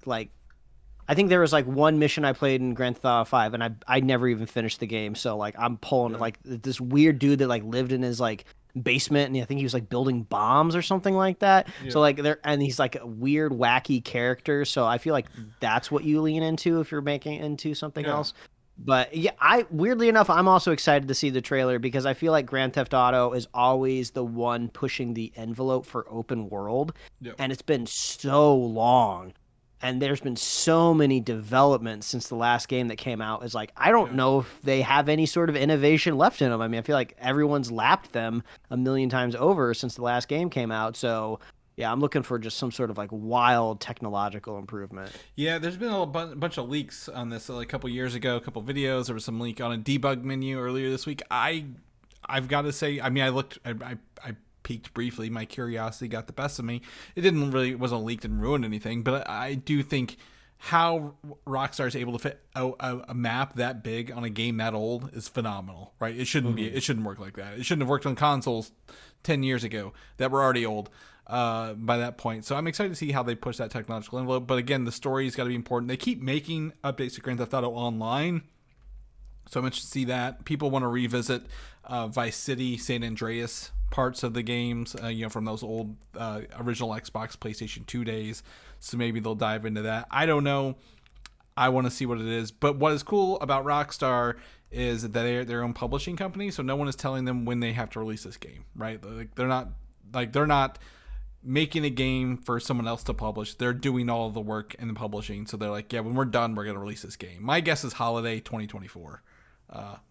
I think there was like one mission I played in Grand Theft Auto 5 and I never even finished the game. So like I'm pulling like this weird dude that like lived in his like basement and I think he was like building bombs or something like that. Yeah. So like he's like a weird wacky character. So I feel like that's what you lean into if you're making it into something else. But yeah, weirdly enough, I'm also excited to see the trailer because I feel like Grand Theft Auto is always the one pushing the envelope for open world. Yep. And it's been so long. And there's been so many developments since the last game that came out. It's like, I don't know if they have any sort of innovation left in them. I mean, I feel like everyone's lapped them a million times over since the last game came out. So, yeah, I'm looking for just some sort of like wild technological improvement. Yeah, there's been a bunch of leaks on this. Like a couple years ago, a couple videos. There was some leak on a debug menu earlier this week. I've got to say, I mean, I peeked briefly. My curiosity got the best of me. It wasn't leaked and ruined anything, but I do think how Rockstar is able to fit a map that big on a game that old is phenomenal, right? It shouldn't it shouldn't work like that. It shouldn't have worked on consoles 10 years ago that were already old by that point. So I'm excited to see how they push that technological envelope. But again, the story's got to be important. They keep making updates to Grand Theft Auto Online, so I'm interested to see that. People want to revisit Vice City, San Andreas parts of the games, from those old original Xbox, PlayStation 2 days. So maybe they'll dive into that. I don't know. I want to see what it is. But what is cool about Rockstar is that they're their own publishing company, so no one is telling them when they have to release this game, right? They're not making a game for someone else to publish. They're doing all of the work and the publishing. So they're like, yeah, when we're done, we're going to release this game. My guess is holiday 2024.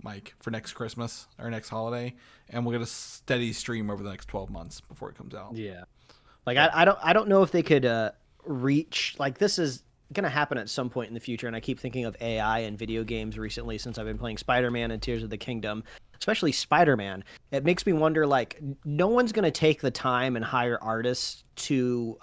Mike, for next Christmas or next holiday, and we'll get a steady stream over the next 12 months before it comes out. Yeah, like I don't know if they could reach, like, this is gonna happen at some point in the future, and I keep thinking of AI in video games recently since I've been playing Spider-Man and Tears of the Kingdom, especially Spider-Man. It makes me wonder, like, no one's gonna take the time and hire artists to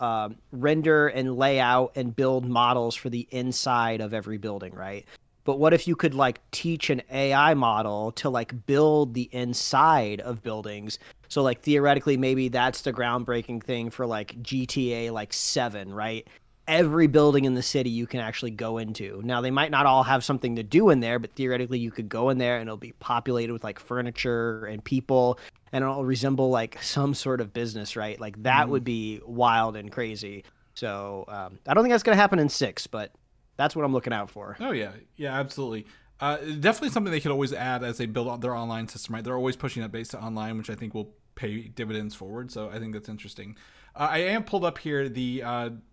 render and lay out and build models for the inside of every building, right? But what if you could like teach an AI model to like build the inside of buildings? So like theoretically, maybe that's the groundbreaking thing for like GTA like 7, right? Every building in the city you can actually go into. Now they might not all have something to do in there, but theoretically you could go in there and it'll be populated with like furniture and people, and it'll resemble like some sort of business, right? Like that would be wild and crazy. So I don't think that's going to happen in 6, but that's what I'm looking out for. Oh, yeah. Yeah, absolutely. Definitely something they could always add as they build out their online system, right? They're always pushing updates to online, which I think will pay dividends forward. So I think that's interesting. I am pulled up here the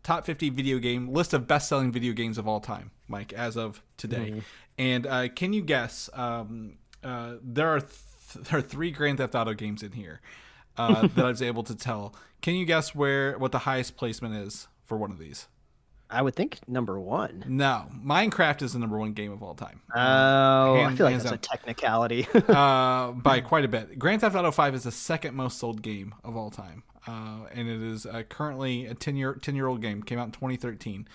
top 50 video game list of best-selling video games of all time, Mike, as of today. And can you guess? There are 3 Grand Theft Auto games in here that I was able to tell. Can you guess what the highest placement is for one of these? I would think number 1. No, Minecraft is the number 1 game of all time. I feel like that's a technicality. By quite a bit. Grand Theft Auto 5 is the second most sold game of all time, and it is currently a 10-year-old game. Came out in 2013.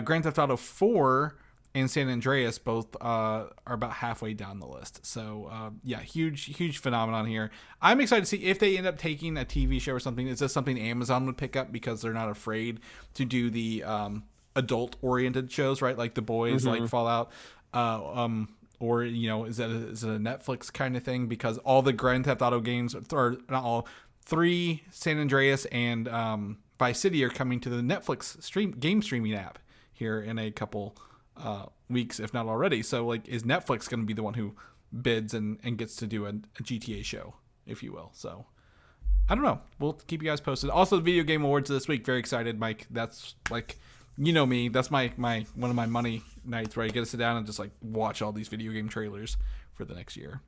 Grand Theft Auto 4 and San Andreas both are about halfway down the list. So yeah, huge phenomenon here. I'm excited to see if they end up taking a TV show or something. Is this something Amazon would pick up because they're not afraid to do the adult-oriented shows, right? Like The Boys, like Fallout, or is it a Netflix kind of thing? Because all the Grand Theft Auto games, or not all, 3 San Andreas and Vice City are coming to the Netflix game streaming app here in a couple weeks, if not already. So like, is Netflix going to be the one who bids and gets to do a GTA show, if you will? So I don't know. We'll keep you guys posted. Also, the Video Game Awards this week. Very excited, Mike. That's like, me. That's my one of my money nights where I get to sit down and just like watch all these video game trailers for the next year.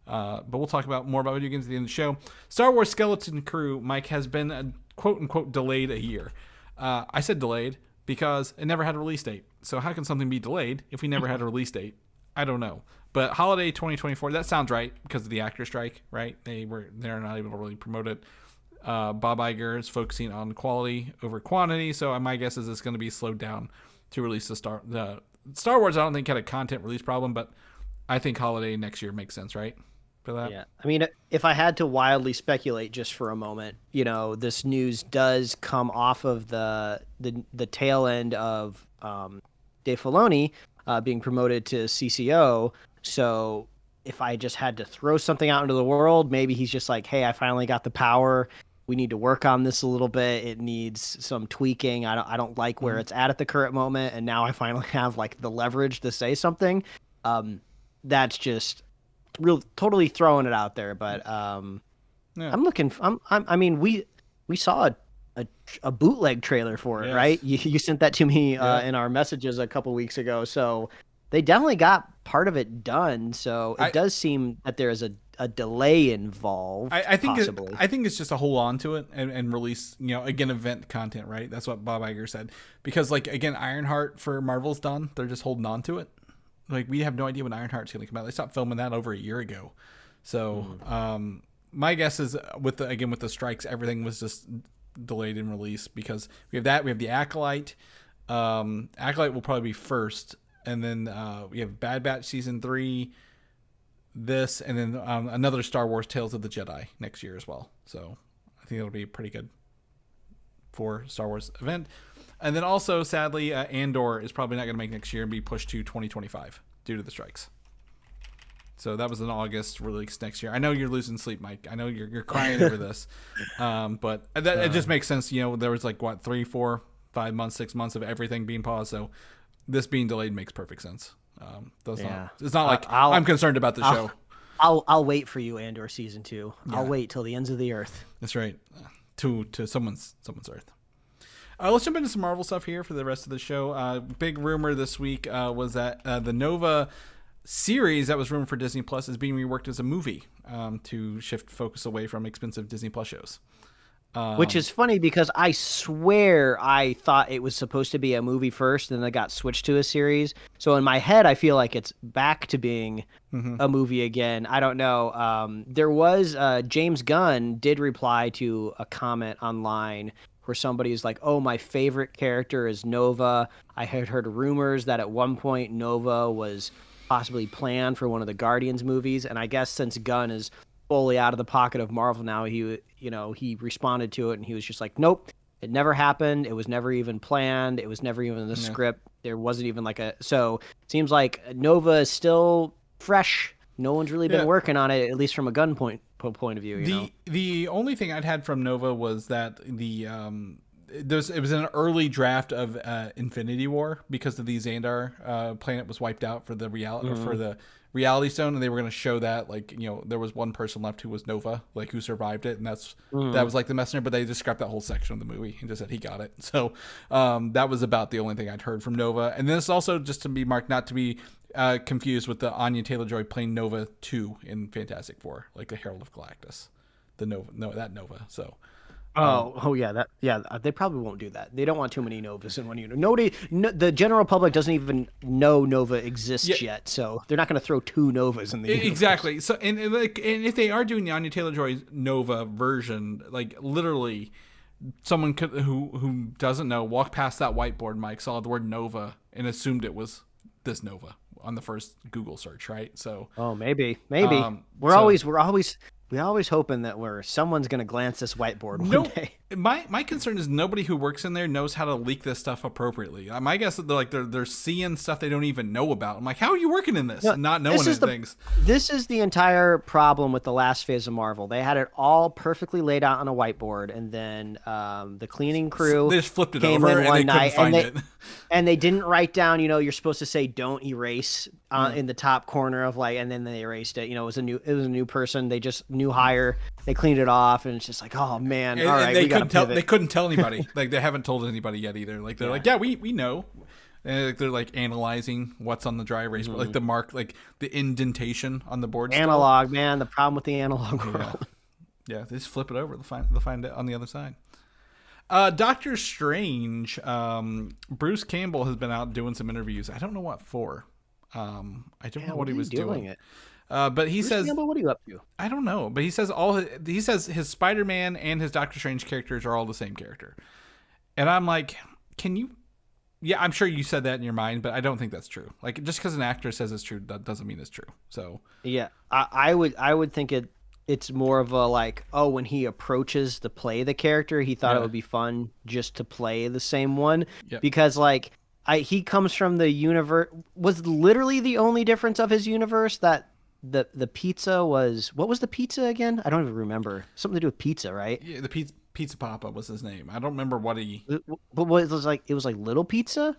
But we'll talk more about video games at the end of the show. Star Wars Skeleton Crew, Mike, has been quote unquote delayed a year. I said delayed because it never had a release date. So how can something be delayed if we never had a release date? I don't know. But holiday 2024, that sounds right because of the actor strike, right? They're not able to really promote it. Bob Iger is focusing on quality over quantity, so my guess is it's going to be slowed down to release the Star Wars. I don't think had a content release problem, but I think holiday next year makes sense, right? For that. Yeah, I mean, if I had to wildly speculate just for a moment, this news does come off of the tail end of Dave Filoni being promoted to CCO. So if I just had to throw something out into the world, maybe he's just like, hey, I finally got the power. We need to work on this a little bit. It needs some tweaking. I don't like where it's at the current moment, and now I finally have like the leverage to say something. That's just totally throwing it out there. But I'm looking. I mean, we saw a bootleg trailer for it, right? You sent that to me in our messages a couple weeks ago. So they definitely got part of it done. So it does seem that there is a delay involved. I think possibly. I think it's just to hold on to it and release, again, event content, right? That's what Bob Iger said. Because like, again, Ironheart for Marvel's done. They're just holding on to it. Like, we have no idea when Ironheart's going to come out. They stopped filming that over a year ago. So my guess is with the strikes, everything was just delayed in release because we have that. We have the Acolyte. Acolyte will probably be first. And then we have Bad Batch Season 3, this, and then another Star Wars Tales of the Jedi next year as well. So I think it'll be pretty good for Star Wars event. And then also, sadly, Andor is probably not going to make next year and be pushed to 2025 due to the strikes. So that was an August release next year. I know you're losing sleep, Mike. I know you're crying over this. But it just makes sense. There was like, 3, 4, 5 months, 6 months of everything being paused. So this being delayed makes perfect sense. It's not like I'm concerned about the show. I'll wait for you, Andor season 2. Yeah. I'll wait till the ends of the earth. That's right. To someone's earth. Let's jump into some Marvel stuff here for the rest of the show. Big rumor this week was that the Nova series that was rumored for Disney Plus is being reworked as a movie to shift focus away from expensive Disney Plus shows. Which is funny because I swear I thought it was supposed to be a movie first, and then it got switched to a series. So in my head, I feel like it's back to being a movie again. I don't know. There was James Gunn did reply to a comment online where somebody's like, oh, my favorite character is Nova. I had heard rumors that at one point Nova was possibly planned for one of the Guardians movies. And I guess since Gunn is fully out of the pocket of Marvel now, he responded to it and he was just like, nope, it never happened. It was never even planned. It was never even in the script. There wasn't even so it seems like Nova is still fresh. No one's really been working on it, at least from a Gunn point of view. The only thing I'd had from Nova was that it was an early draft of Infinity War because of the Xandar planet was wiped out for the reality stone, and they were going to show that, like, you know, there was one person left who was Nova, like, who survived it, and that was like the messenger, but they just scrapped that whole section of the movie and just said he got it. So that was about the only thing I'd heard from Nova. And then it's also, just to be marked, not to be confused with the Anya Taylor-Joy playing Nova 2 in Fantastic Four, like the Herald of Galactus, the Nova. So they probably won't do that. They don't want too many Novas in one unit. The general public doesn't even know Nova exists yet, so they're not going to throw 2 Novas in the universe. Exactly. So and if they are doing the Anya Taylor-Joy Nova version, like, literally, someone could, who doesn't know, walk past that whiteboard, Mike, saw the word Nova and assumed it was this Nova on the first Google search, right? So maybe we're always hoping that someone's going to glance this whiteboard one day. My concern is nobody who works in there knows how to leak this stuff appropriately. My guess is they're seeing stuff they don't even know about. I'm like, how are you working in this? Not knowing things. This is the entire problem with the last phase of Marvel. They had it all perfectly laid out on a whiteboard, and then the cleaning crew they just flipped it came over in one and they night, couldn't find it. And they didn't write down, you're supposed to say "don't erase" in the top corner of, like, and then they erased it. It was a new person. They just new hire. They cleaned it off, and it's just like, oh man, all right, we got to pivot. They couldn't tell anybody. Like, they haven't told anybody yet either. Like, they're like, yeah, we know. And they're like analyzing what's on the dry erase, like the mark, like the indentation on the board. Analog, man, the problem with the analog world. Yeah, they just flip it over. They'll find it on the other side. Doctor Strange, Bruce Campbell has been out doing some interviews. I don't know what for. I don't know what he was doing. But he says, Campbell, what are you up to? I don't know. But he says his Spider-Man and his Doctor Strange characters are all the same character. And I'm like, can you? Yeah, I'm sure you said that in your mind, but I don't think that's true. Like, just because an actor says it's true, that doesn't mean it's true. So yeah, I would think it's more of a, like, when he approaches to play the character, he thought it would be fun just to play the same one, because, like, he comes from the universe. Was literally the only difference of his universe that the pizza was, what was the pizza again? I don't even remember. Something to do with pizza, right? Yeah, the Pizza Papa was his name. I don't remember what he. But what it was like? It was like Little Pizza.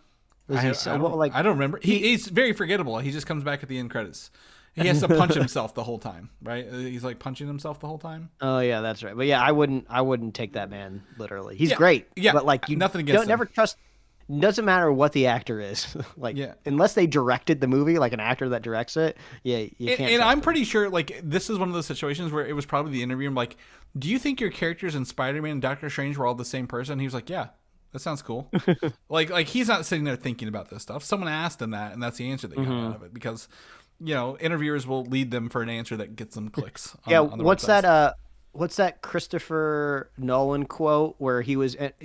I don't remember. He's very forgettable. He just comes back at the end credits. He has to punch himself the whole time, right? He's like punching himself the whole time. Oh yeah, that's right. But yeah, I wouldn't take that man literally. He's great. Yeah, but like, you nothing against him. Never trust. Doesn't matter what the actor is. Like, unless they directed the movie, like an actor that directs it, you can't. And I'm pretty sure, like, this is one of those situations where it was probably the interview. I'm like, do you think your characters in Spider-Man and Doctor Strange were all the same person? He was like, yeah, that sounds cool. like he's not sitting there thinking about this stuff. Someone asked him that, and that's the answer they got out of it, because, interviewers will lead them for an answer that gets them clicks. On the what's websites. that? What's that Christopher Nolan quote where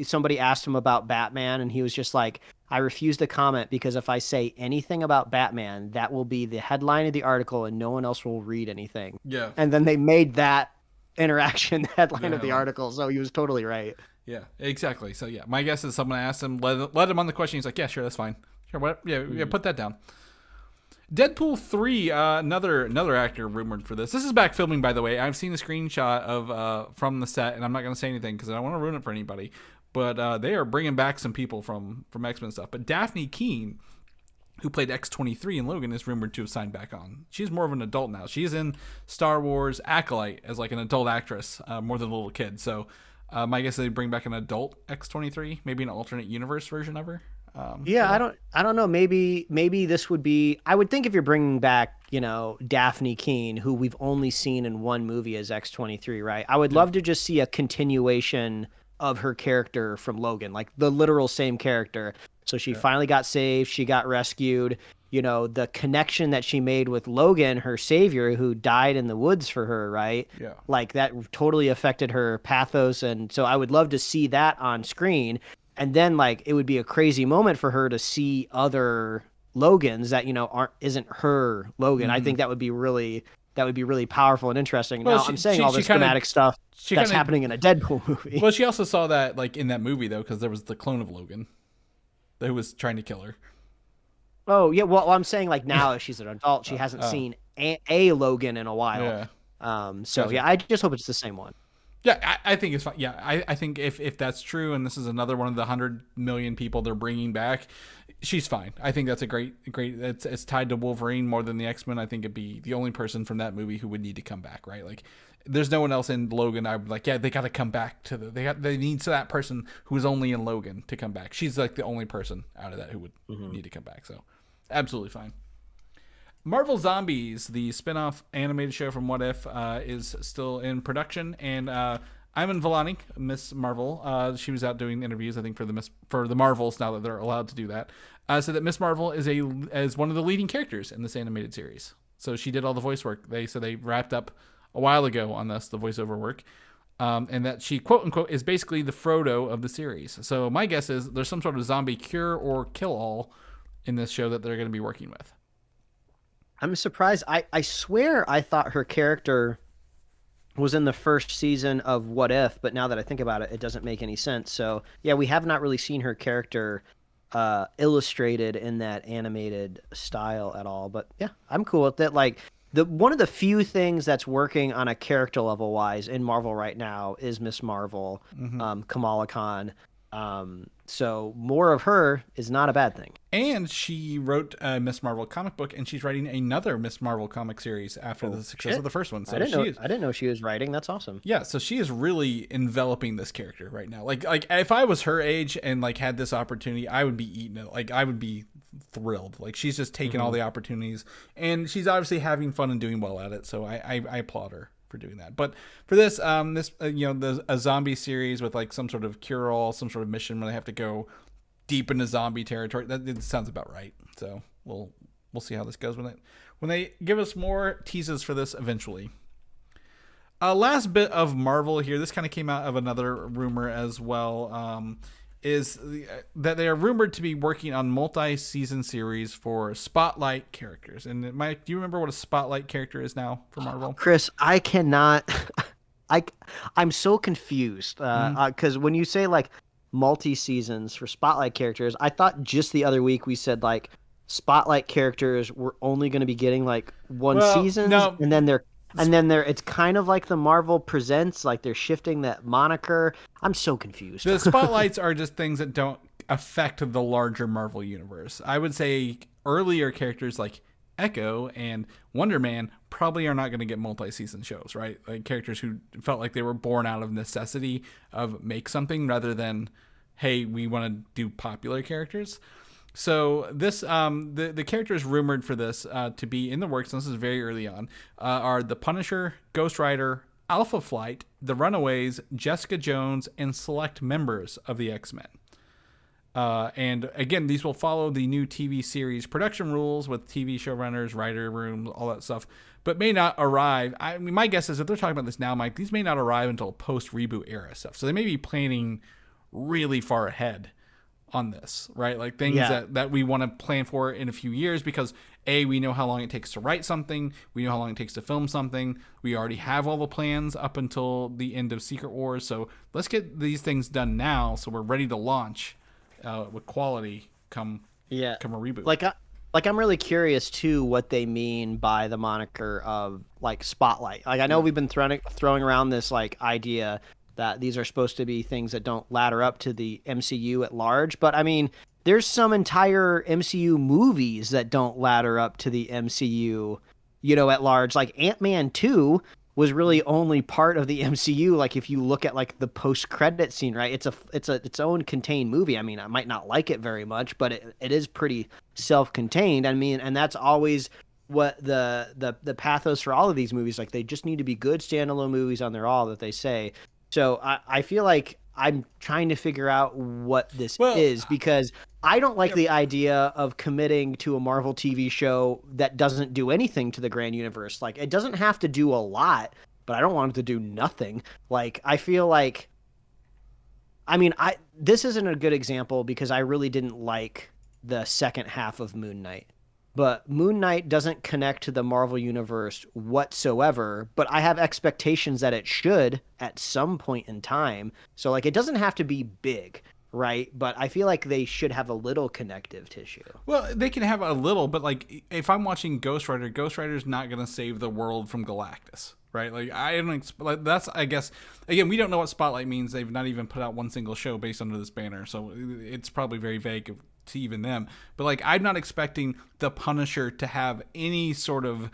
somebody asked him about Batman, and he was just like, I refuse to comment because if I say anything about Batman, that will be the headline of the article and no one else will read anything. Yeah. And then they made that interaction the headline of the article, so he was totally right. Yeah, exactly. So yeah, my guess is someone asked him, let him on the question. He's like, yeah, sure, that's fine. Sure, what? Yeah, put that down. Deadpool 3, another actor rumored for this. This is back filming, by the way. I've seen a screenshot of from the set, and I'm not going to say anything because I don't want to ruin it for anybody. But they are bringing back some people from X-Men stuff. But Daphne Keane, who played X-23 in Logan, is rumored to have signed back on. She's more of an adult now. She's in Star Wars Acolyte as like an adult actress, more than a little kid. So my guess is they bring back an adult X-23, maybe an alternate universe version of her. I don't know. Maybe this would be. I would think if you're bringing back, Daphne Keane, who we've only seen in one movie as X-23, right? I would love to just see a continuation of her character from Logan, like the literal same character. So she finally got saved. She got rescued. The connection that she made with Logan, her savior, who died in the woods for her, right? Yeah. Like that totally affected her pathos, and so I would love to see that on screen. And then, like, it would be a crazy moment for her to see other Logans that isn't her Logan. I think that would be really powerful and interesting. Well, now, I'm saying all this schematic stuff that's happening in a Deadpool movie. Well, she also saw that, like, in that movie though, because there was the clone of Logan who was trying to kill her. Oh yeah, well, I'm saying, like, now if she's an adult, she hasn't seen a Logan in a while. Yeah. So yeah, I just hope it's the same one. Yeah, I think it's fine. Yeah, I think if that's true, and this is another one of the 100 million people they're bringing back, she's fine. I think that's a great. It's tied to Wolverine more than the X-Men. I think it'd be the only person from that movie who would need to come back, right? Like, there's no one else in Logan. I would like, yeah, they got to come back to they need that person who was only in Logan to come back. She's like the only person out of that who would need to come back. So, absolutely fine. Marvel Zombies, the spin-off animated show from What If, is still in production, and Iman Vellani, Miss Marvel, she was out doing interviews, I think, for the Marvels, now that they're allowed to do that, said that Miss Marvel is one of the leading characters in this animated series. So she did all the voice work. They said they wrapped up a while ago on the voiceover work, and that she, quote-unquote, is basically the Frodo of the series. So my guess is there's some sort of zombie cure or kill-all in this show that they're going to be working with. I'm surprised. I swear I thought her character was in the first season of What If, but now that I think about it, it doesn't make any sense. So, yeah, we have not really seen her character illustrated in that animated style at all. But, yeah, I'm cool with it. Like, one of the few things that's working on a character level wise in Marvel right now is Miss Marvel, Kamala Khan. So more of her is not a bad thing. And she wrote a Miss Marvel comic book, and she's writing another Miss Marvel comic series after the success of the first one. So I didn't know she was writing. That's awesome. Yeah, so she is really enveloping this character right now. Like if I was her age and like had this opportunity, I would be eating it. Like I would be thrilled. Like she's just taking all the opportunities, and she's obviously having fun and doing well at it. So I applaud her for doing that. But for this a zombie series with like some sort of cure-all, some sort of mission where they have to go deep into zombie territory, that sounds about right. So we'll see how this goes when they give us more teases for this eventually. Last bit of Marvel here. This kind of came out of another rumor as well. Is that they are rumored to be working on multi-season series for Spotlight characters. And Mike, do you remember what a Spotlight character is now for Marvel? Chris, I cannot. I'm so confused because when you say like multi-seasons for Spotlight characters, I thought just the other week we said like Spotlight characters were only going to be getting like one season, and then it's kind of like the Marvel Presents, like they're shifting that moniker. I'm so confused. The spotlights are just things that don't affect the larger Marvel universe. I would say earlier characters like Echo and Wonder Man probably are not going to get multi-season shows, right? Like characters who felt like they were born out of necessity of make something rather than, hey, we want to do popular characters. So this the characters rumored for this to be in the works, and this is very early on, are the Punisher, Ghost Rider, Alpha Flight, the Runaways, Jessica Jones, and select members of the X-Men. And again, these will follow the new TV series production rules with TV showrunners, writer rooms, all that stuff, but may not arrive. I mean, my guess is if they're talking about this now, Mike, these may not arrive until post-reboot era stuff. So they may be planning really far ahead on this, right? Like things that we want to plan for in a few years because we know how long it takes to write something. We know how long it takes to film something. We already have all the plans up until the end of Secret Wars. So let's get these things done now so we're ready to launch with quality come a reboot. Like I'm really curious too what they mean by the moniker of like Spotlight. Like I know we've been throwing around this like idea that these are supposed to be things that don't ladder up to the MCU at large. But, I mean, there's some entire MCU movies that don't ladder up to the MCU, at large. Like, Ant-Man 2 was really only part of the MCU. Like, if you look at, like, the post-credit scene, right? It's its own contained movie. I mean, I might not like it very much, but it is pretty self-contained. I mean, and that's always what the pathos for all of these movies. Like, they just need to be good standalone movies on their all that they say. So I feel like I'm trying to figure out what this is because I don't like the idea of committing to a Marvel TV show that doesn't do anything to the grand universe. Like, it doesn't have to do a lot, but I don't want it to do nothing. Like, I feel like, this isn't a good example because I really didn't like the second half of Moon Knight. But Moon Knight doesn't connect to the Marvel Universe whatsoever, but I have expectations that it should at some point in time. So, like, it doesn't have to be big. right? But I feel like they should have a little connective tissue. Well, they can have a little, but like if I'm watching Ghost Rider, Ghost Rider's not going to save the world from Galactus, right? Like I don't like that's I guess again we don't know what Spotlight means. They've not even put out one single show based under this banner, so it's probably very vague to even them. But like I'm not expecting the Punisher to have any sort of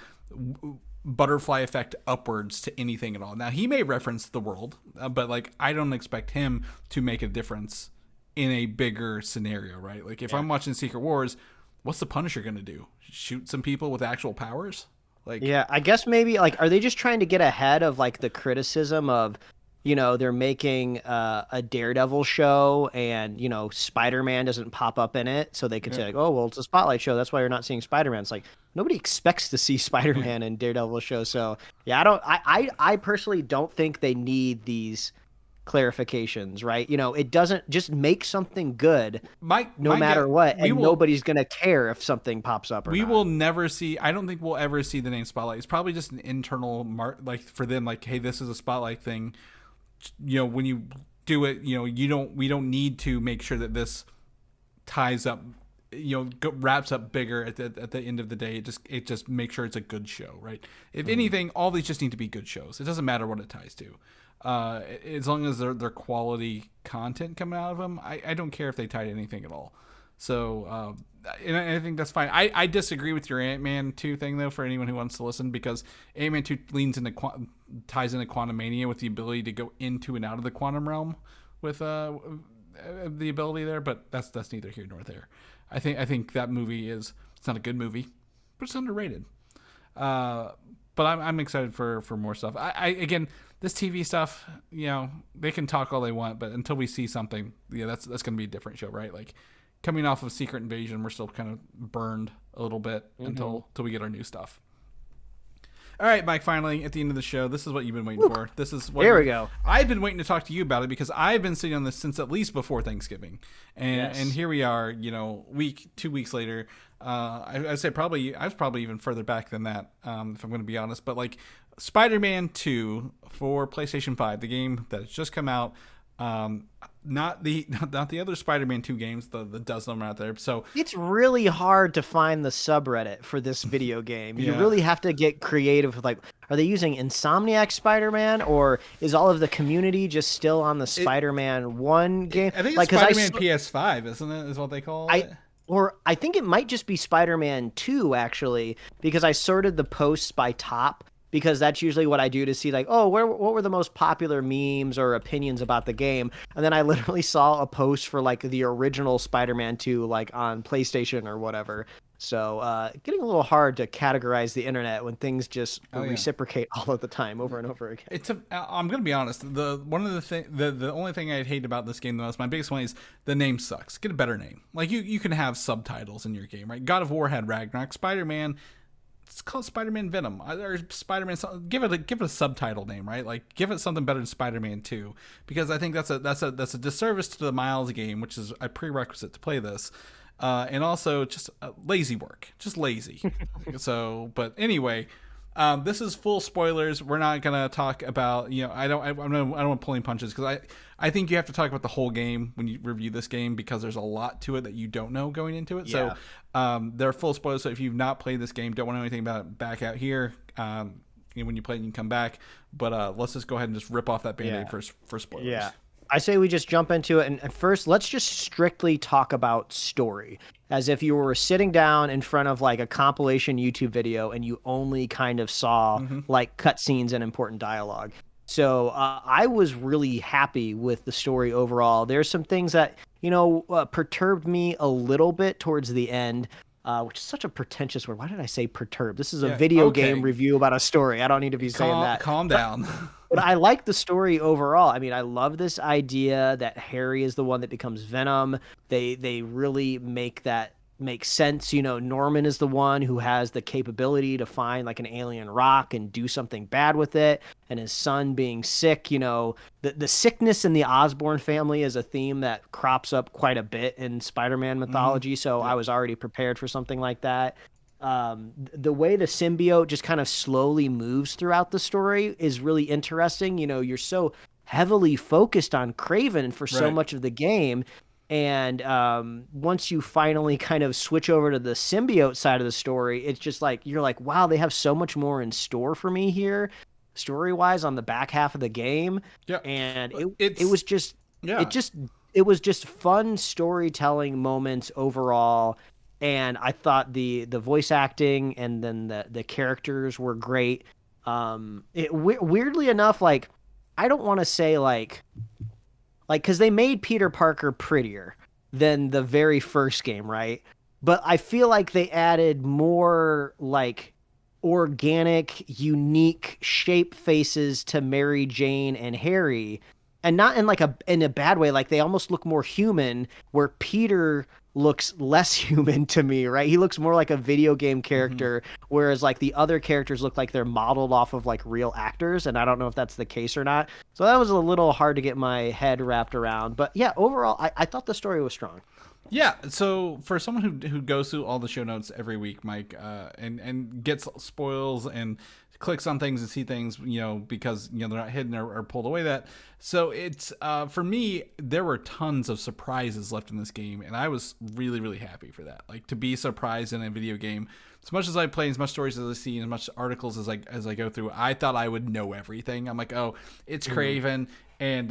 butterfly effect upwards to anything at all. Now he may reference the world, but like I don't expect him to make a difference in a bigger scenario, right? Like if I'm watching Secret Wars, what's the Punisher going to do? Shoot some people with actual powers? Like, yeah, I guess maybe like, are they just trying to get ahead of like the criticism of, they're making a Daredevil show and, Spider-Man doesn't pop up in it. So they could say like, oh, well, it's a Spotlight show. That's why you're not seeing Spider-Man. It's like, nobody expects to see Spider-Man in Daredevil show. So yeah, I personally don't think they need these clarifications, right? It doesn't just make something good no matter what, and nobody's gonna care if something pops up or not. Will never see. I don't think we'll ever see the name Spotlight. It's probably just an internal like for them, like, hey, this is a Spotlight thing. When you do it, we don't need to make sure that this ties up, wraps up bigger at the end of the day. It just makes sure it's a good show, right? If anything, all these just need to be good shows. It doesn't matter what it ties to. As long as they're quality content coming out of them, I don't care if they tie to anything at all. So, and I think that's fine. I disagree with your Ant-Man 2 thing, though, for anyone who wants to listen, because Ant-Man 2 ties into Quantumania with the ability to go into and out of the quantum realm with the ability there, but that's neither here nor there. I think that movie it's not a good movie, but it's underrated. But I'm excited for more stuff. Again, this TV stuff, they can talk all they want, but until we see something, that's going to be a different show, right? Like coming off of Secret Invasion, we're still kind of burned a little bit until we get our new stuff. All right, Mike, finally, at the end of the show, this is what you've been waiting for. This is what There we go. I've been waiting to talk to you about it because I've been sitting on this since at least before Thanksgiving. And here we are, 2 weeks later. I'd say I was probably even further back than that, if I'm going to be honest. But like Spider-Man 2 for PlayStation 5, the game that has just come out, not the other Spider-Man 2 games, the dozen of them out there. So it's really hard to find the subreddit for this video game. You really have to get creative with, like, are they using Insomniac Spider-Man, or is all of the community just still on the Spider-Man 1 game? I think it's Spider-Man PS5, isn't it? Is what they call it. Or I think it might just be Spider-Man 2, actually, because I sorted the posts by top, because that's usually what I do to see, like, oh, what were the most popular memes or opinions about the game? And then I literally saw a post for, like, the original Spider-Man 2, like, on PlayStation or whatever. So getting a little hard to categorize the internet when things just reciprocate all of the time over and over again. I'm going to be honest. The only thing I hate about this game the most, my biggest one, is the name sucks. Get a better name. Like you can have subtitles in your game, right? God of War had Ragnarok. Spider-Man, it's called Spider-Man Venom or Spider-Man. Give it a subtitle name, right? Like give it something better than Spider-Man 2, because I think that's a disservice to the Miles game, which is a prerequisite to play this. And also just lazy work, just lazy. But anyway, this is full spoilers. We're not gonna talk about, I don't want pulling punches, because I think you have to talk about the whole game when you review this game, because there's a lot to it that you don't know going into it. Yeah. So they're full spoilers. So if you've not played this game, don't want to know anything about it, back out here. When you play it, you can come back. But let's just go ahead and just rip off that Band-Aid for spoilers. Yeah. I say we just jump into it, and first, let's just strictly talk about story, as if you were sitting down in front of like a compilation YouTube video and you only kind of saw like cutscenes and important dialogue. So I was really happy with the story overall. There's some things that perturbed me a little bit towards the end. Which is such a pretentious word. Why did I say perturb? This is a video game review about a story. I don't need to be saying that. Calm down. But I like the story overall. I mean, I love this idea that Harry is the one that becomes Venom. They really make that make sense. Norman is the one who has the capability to find like an alien rock and do something bad with it. And his son being sick, the sickness in the Osborn family is a theme that crops up quite a bit in Spider-Man mythology. So I was already prepared for something like that. The way the symbiote just kind of slowly moves throughout the story is really interesting. You're so heavily focused on Kraven for so Right. much of the game. And once you finally kind of switch over to the symbiote side of the story, it's just like you're like, wow, they have so much more in store for me here, story wise, on the back half of the game. Yeah. And it It's was just yeah. it was just fun storytelling moments overall. And I thought the voice acting and then the characters were great. Weirdly enough, like I don't want to say like because they made Peter Parker prettier than the very first game, right? But I feel like they added more like organic, unique shape faces to Mary Jane and Harry, and not in like a bad way. Like they almost look more human, where Peter looks less human to me, right? He looks more like a video game character, whereas like the other characters look like they're modeled off of like real actors, and I don't know if that's the case or not. So that was a little hard to get my head wrapped around. But yeah, overall, I thought the story was strong. Yeah, so for someone who goes through all the show notes every week, Mike, and gets spoils and clicks on things and see things, because they're not hidden or pulled away. So it's for me, there were tons of surprises left in this game, and I was really, really happy for that. Like to be surprised in a video game. As much as I play, as much stories as I see, as much articles as I go through, I thought I would know everything. I'm like, oh, it's Kraven, and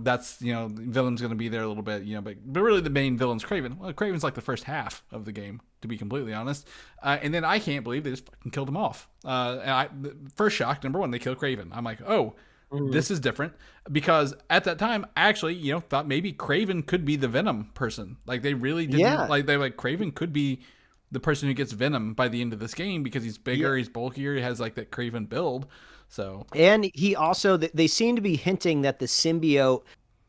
that's villain's gonna be there a little bit, but really the main villain's Kraven. Well, Kraven's like the first half of the game, to be completely honest. And then I can't believe they just fucking killed him off. First shock, number one, they kill Kraven. I'm like, oh. This is different, because at that time, I actually, thought maybe Kraven could be the Venom person. Like they really didn't. Yeah. Like Kraven could be the person who gets Venom by the end of this game, because he's bigger, he's bulkier, he has like that Kraven build. So And he also, they seem to be hinting that the symbiote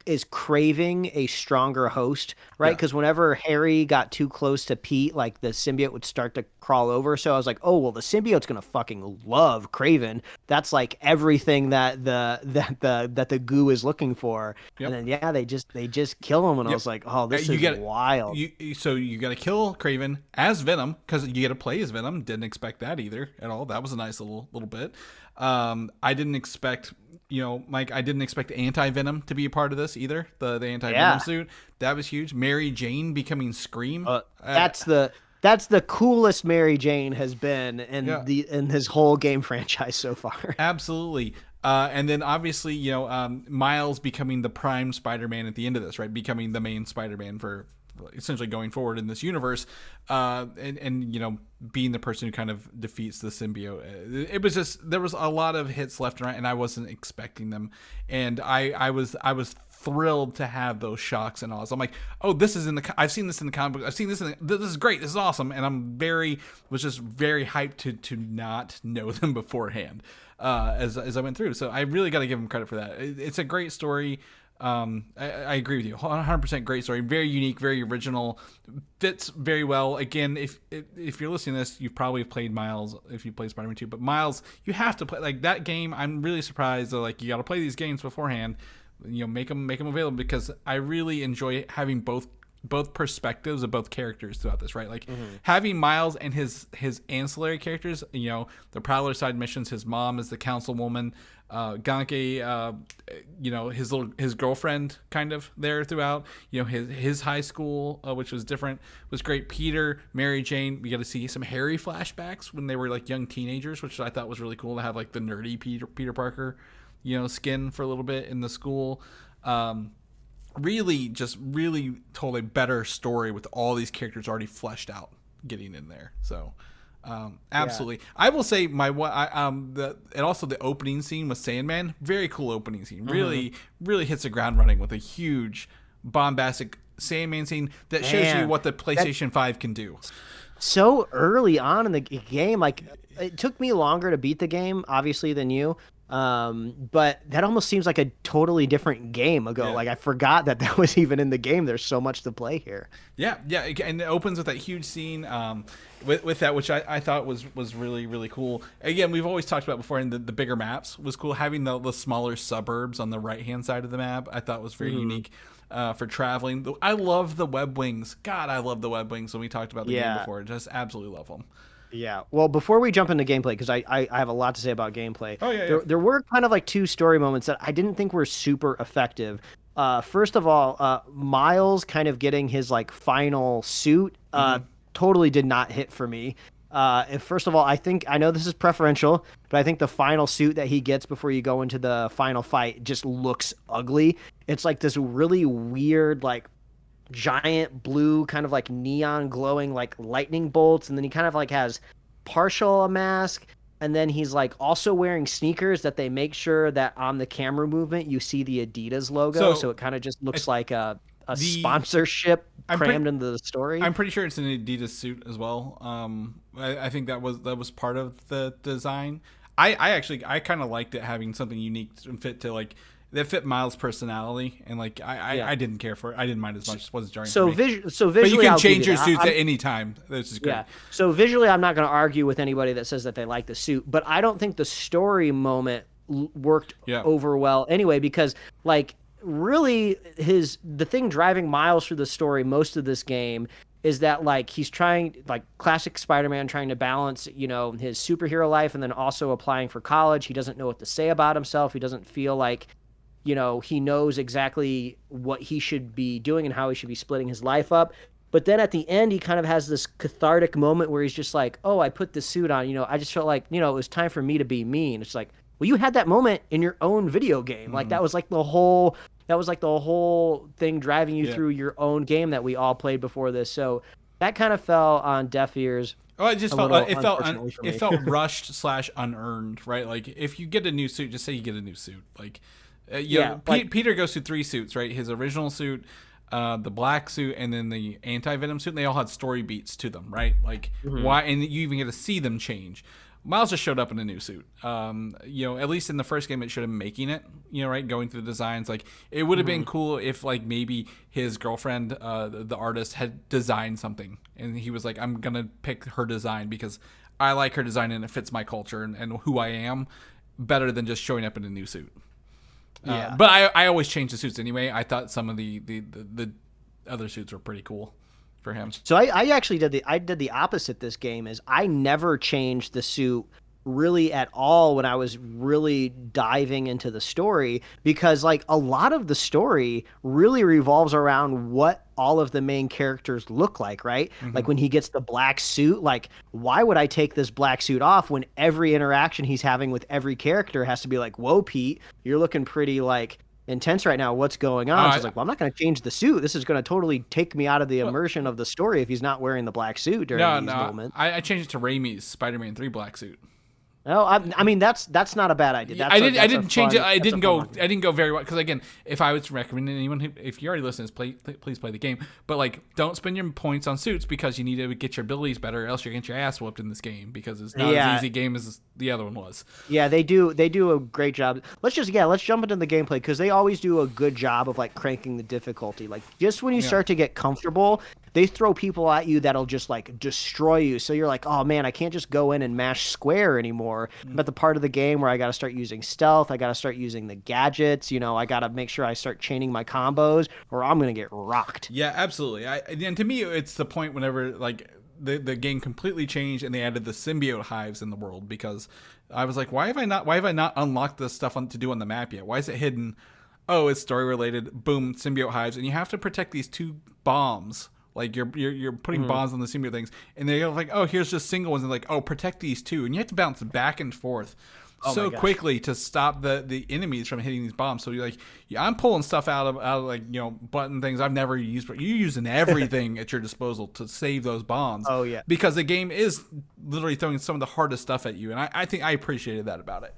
is craving a stronger host, right? Yeah. Because whenever Harry got too close to Pete, like the symbiote would start to crawl over. So I was like, oh well, the symbiote's gonna fucking love Kraven. That's like everything that the goo is looking for. Yep. And then they just kill him, and I was like, oh, this is wild. So you got to kill Kraven as Venom, because you get to play as Venom. Didn't expect that either at all. That was a nice little bit. I didn't expect, Mike, I didn't expect Anti-Venom to be a part of this either. The Anti-Venom suit. That was huge. Mary Jane becoming Scream. That's the coolest Mary Jane has been in his whole game franchise so far. Absolutely. And then obviously, Miles becoming the prime Spider-Man at the end of this, right? Becoming the main Spider-Man for essentially going forward in this universe, and being the person who kind of defeats the symbiote. It was just, there was a lot of hits left and right, and I wasn't expecting them, and I was thrilled to have those shocks and awe. I'm like, oh, this is I've seen this in the comic book. I've seen this this is great. This is awesome, and was just very hyped to not know them beforehand as I went through. So I really got to give them credit for that. It's a great story. I agree with you. 100% great story. Very unique, very original. Fits very well. Again, if you're listening to this, you've probably played Miles if you play Spider-Man 2. But Miles, you have to play like that game. I'm really surprised that like you got to play these games beforehand. Make them available, because I really enjoy having both perspectives of both characters throughout this, right? Like having Miles and his ancillary characters, the Prowler side missions, his mom is the councilwoman, Ganke, his girlfriend kind of there throughout, his high school, which was different, was great. Peter, Mary Jane, we got to see some Harry flashbacks when they were like young teenagers, which I thought was really cool to have like the nerdy Peter Parker, skin for a little bit in the school. Really told a better story with all these characters already fleshed out getting in there. So absolutely. I will say and also the opening scene with Sandman, very cool opening scene. Really hits the ground running with a huge bombastic Sandman scene that shows you what the PlayStation 5 can do. So early on in the game, like it took me longer to beat the game, obviously, than you. But that almost seems like a totally different game ago. Yeah. Like I forgot that was even in the game. There's so much to play here. Yeah, and it opens with that huge scene with that, which I thought was really, really cool. Again, we've always talked about before, and the bigger maps was cool. Having the smaller suburbs on the right-hand side of the map, I thought was very unique for traveling. I love the web wings. God, I love the web wings when we talked about the game before. Just absolutely love them. Yeah. Well, before we jump into gameplay, because I have a lot to say about gameplay. Oh, yeah, There were kind of like two story moments that I didn't think were super effective. First of all, Miles kind of getting his like final suit totally did not hit for me. First of all, I know this is preferential, but I think the final suit that he gets before you go into the final fight just looks ugly. It's like this really weird, like giant blue kind of like neon glowing like lightning bolts, and then he kind of like has partial a mask, and then he's like also wearing sneakers that they make sure that on the camera movement you see the Adidas logo, so it kind of just looks like a sponsorship crammed into the story. I'm pretty sure it's an Adidas suit as well. I think that was part of the design. I kind of liked it having something unique and fit to like that fit Miles' personality, and like I didn't care for it. I didn't mind as much. It wasn't jarring for me. So visually, but you can I'll change your give suits at any time. This is great. Yeah. So visually, I'm not going to argue with anybody that says that they like the suit, but I don't think the story moment worked over well anyway, because like really the thing driving Miles through the story most of this game is that like he's trying, like classic Spider-Man, trying to balance, you know, his superhero life and then also applying for college. He doesn't know what to say about himself. He doesn't feel like, you know, he knows exactly what he should be doing and how he should be splitting his life up. But then at the end, he kind of has this cathartic moment where he's just like, oh, I put this suit on, you know, I just felt like, you know, it was time for me to be me. And it's like, well, you had that moment in your own video game. Like that was like the whole thing driving you through your own game that we all played before this. So that kind of fell on deaf ears. Oh, it just felt rushed / unearned, right? Like if you get a new suit, just say you get a new suit. Like, Peter goes through 3 suits, right? His original suit, the black suit, and then the anti-venom suit. And they all had story beats to them, right? Like why? And you even get to see them change. Miles just showed up in a new suit. You know, at least in the first game, it showed him making it. You know, right, going through the designs. Like it would have been cool if, like, maybe his girlfriend, the artist, had designed something, and he was like, "I'm gonna pick her design because I like her design and it fits my culture and who I am better than just showing up in a new suit." But I always change the suits anyway. I thought some of the other suits were pretty cool for him. So I actually did the opposite this game. Is I never changed the suit really at all when I was really diving into the story, because like a lot of the story really revolves around what all of the main characters look like, right? Like when he gets the black suit, like why would I take this black suit off when every interaction he's having with every character has to be like, whoa, Pete, you're looking pretty like intense right now. What's going on? So it's like, well, I'm not going to change the suit. This is going to totally take me out of the immersion of the story if he's not wearing the black suit during these moments. I changed it to Raimi's Spider-Man 3 black suit. No, I mean that's not a bad idea. I didn't change it. I didn't go very well, because again, if I was recommending anyone if you already listen, please play the game. But like, don't spend your points on suits because you need to get your abilities better, or else you're gonna get your ass whooped in this game, because it's not as easy a game as the other one was. Yeah, they do a great job. Let's jump into the gameplay, because they always do a good job of like cranking the difficulty. Like just when you start to get comfortable, they throw people at you that'll just like destroy you. So you're like, oh man, I can't just go in and mash square anymore. I'm at the part of the game where I got to start using stealth. I got to start using the gadgets. You know, I got to make sure I start chaining my combos, or I'm going to get rocked. Yeah, absolutely. And to me, it's the point whenever like the game completely changed and they added the symbiote hives in the world, because I was like, why have I not unlocked this stuff to do on the map yet? Why is it hidden? Oh, it's story related. Boom, symbiote hives, and you have to protect these 2 bombs. Like you're putting bombs on the symbiote things, and they're like, oh, here's just single ones, and like, oh, protect these 2, and you have to bounce back and forth so quickly to stop the enemies from hitting these bombs. So you're like, I'm pulling stuff out of like, you know, button things I've never used, but you're using everything at your disposal to save those bombs. Oh yeah, because the game is literally throwing some of the hardest stuff at you, and I think I appreciated that about it.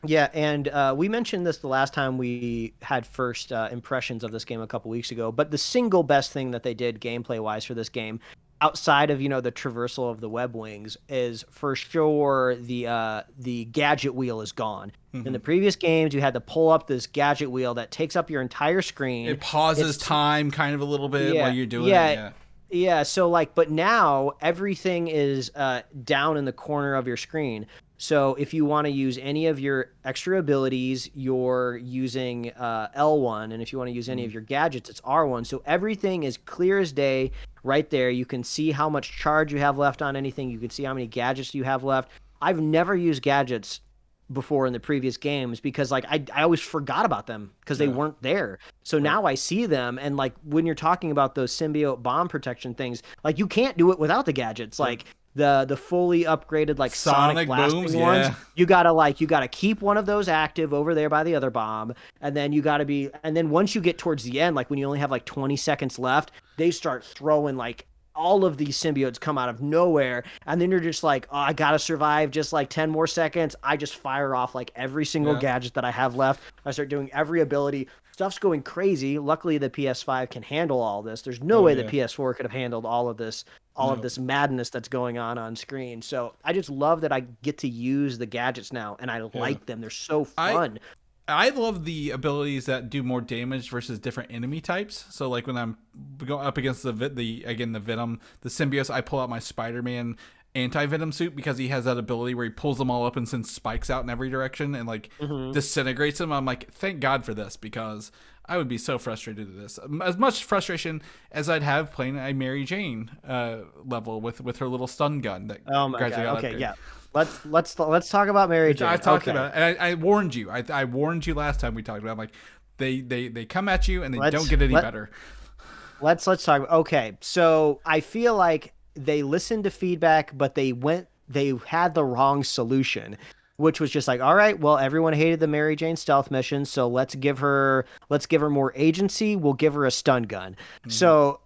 Yeah, and we mentioned this the last time we had first impressions of this game a couple weeks ago, but the single best thing that they did gameplay-wise for this game, outside of, you know, the traversal of the web wings, is for sure the gadget wheel is gone. In the previous games, you had to pull up this gadget wheel that takes up your entire screen. It pauses time kind of a little bit while you're doing it. Yeah, so like, but now everything is down in the corner of your screen. So if you want to use any of your extra abilities, you're using L1, and if you want to use any of your gadgets, it's R1. So everything is clear as day right there. You can see how much charge you have left on anything. You can see how many gadgets you have left. I've never used gadgets before in the previous games because like I always forgot about them because they weren't there. So now I see them, and like when you're talking about those symbiote bomb protection things, like you can't do it without the gadgets. Like the fully upgraded like sonic blasting booms, ones, you gotta keep one of those active over there by the other bomb, and then and then once you get towards the end, like when you only have like 20 seconds left, they start throwing like all of these symbiotes come out of nowhere, and then you're just like, oh, I gotta survive just like 10 more seconds. I just fire off like every single gadget that I have left. I start doing every ability. Stuff's going crazy. Luckily, the PS5 can handle all this. There's no way the PS4 could have handled all of this, of this madness that's going on screen. So I just love that I get to use the gadgets now, and I like them. They're so fun. I love the abilities that do more damage versus different enemy types. So like when I'm going up against the Venom, the symbiotes, I pull out my Spider-Man anti-Venom suit because he has that ability where he pulls them all up and sends spikes out in every direction and like disintegrates them. I'm like, thank God for this, because I would be so frustrated at this. As much frustration as I'd have playing a Mary Jane level with her little stun gun. That oh my God. Okay, yeah. Let's talk about Mary Jane. I talked about it, and I warned you. I warned you last time we talked about it. I'm like, they come at you and they don't get any better. Let's talk. Okay, so I feel like they listened to feedback, but they had the wrong solution, which was just like, all right, well, everyone hated the Mary Jane stealth mission, so let's give her more agency. We'll give her a stun gun. So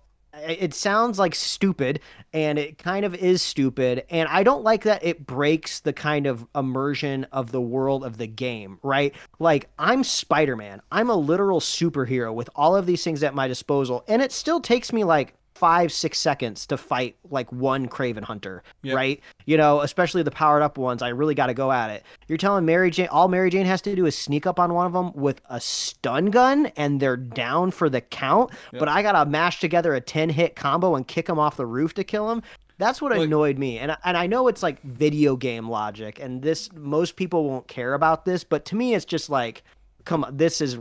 it sounds like stupid, and it kind of is stupid, and I don't like that it breaks the kind of immersion of the world of the game, right? Like, I'm Spider-Man. I'm a literal superhero with all of these things at my disposal, and it still takes me like 5-6 seconds to fight like one Craven Hunter, right? You know, especially the powered up ones. I really got to go at it. You're telling Mary Jane, all Mary Jane has to do is sneak up on one of them with a stun gun and they're down for the count, but I got to mash together a 10-hit combo and kick them off the roof to kill them. That's what annoyed me. And I know it's like video game logic, and most people won't care about this, but to me it's just like, come on, this is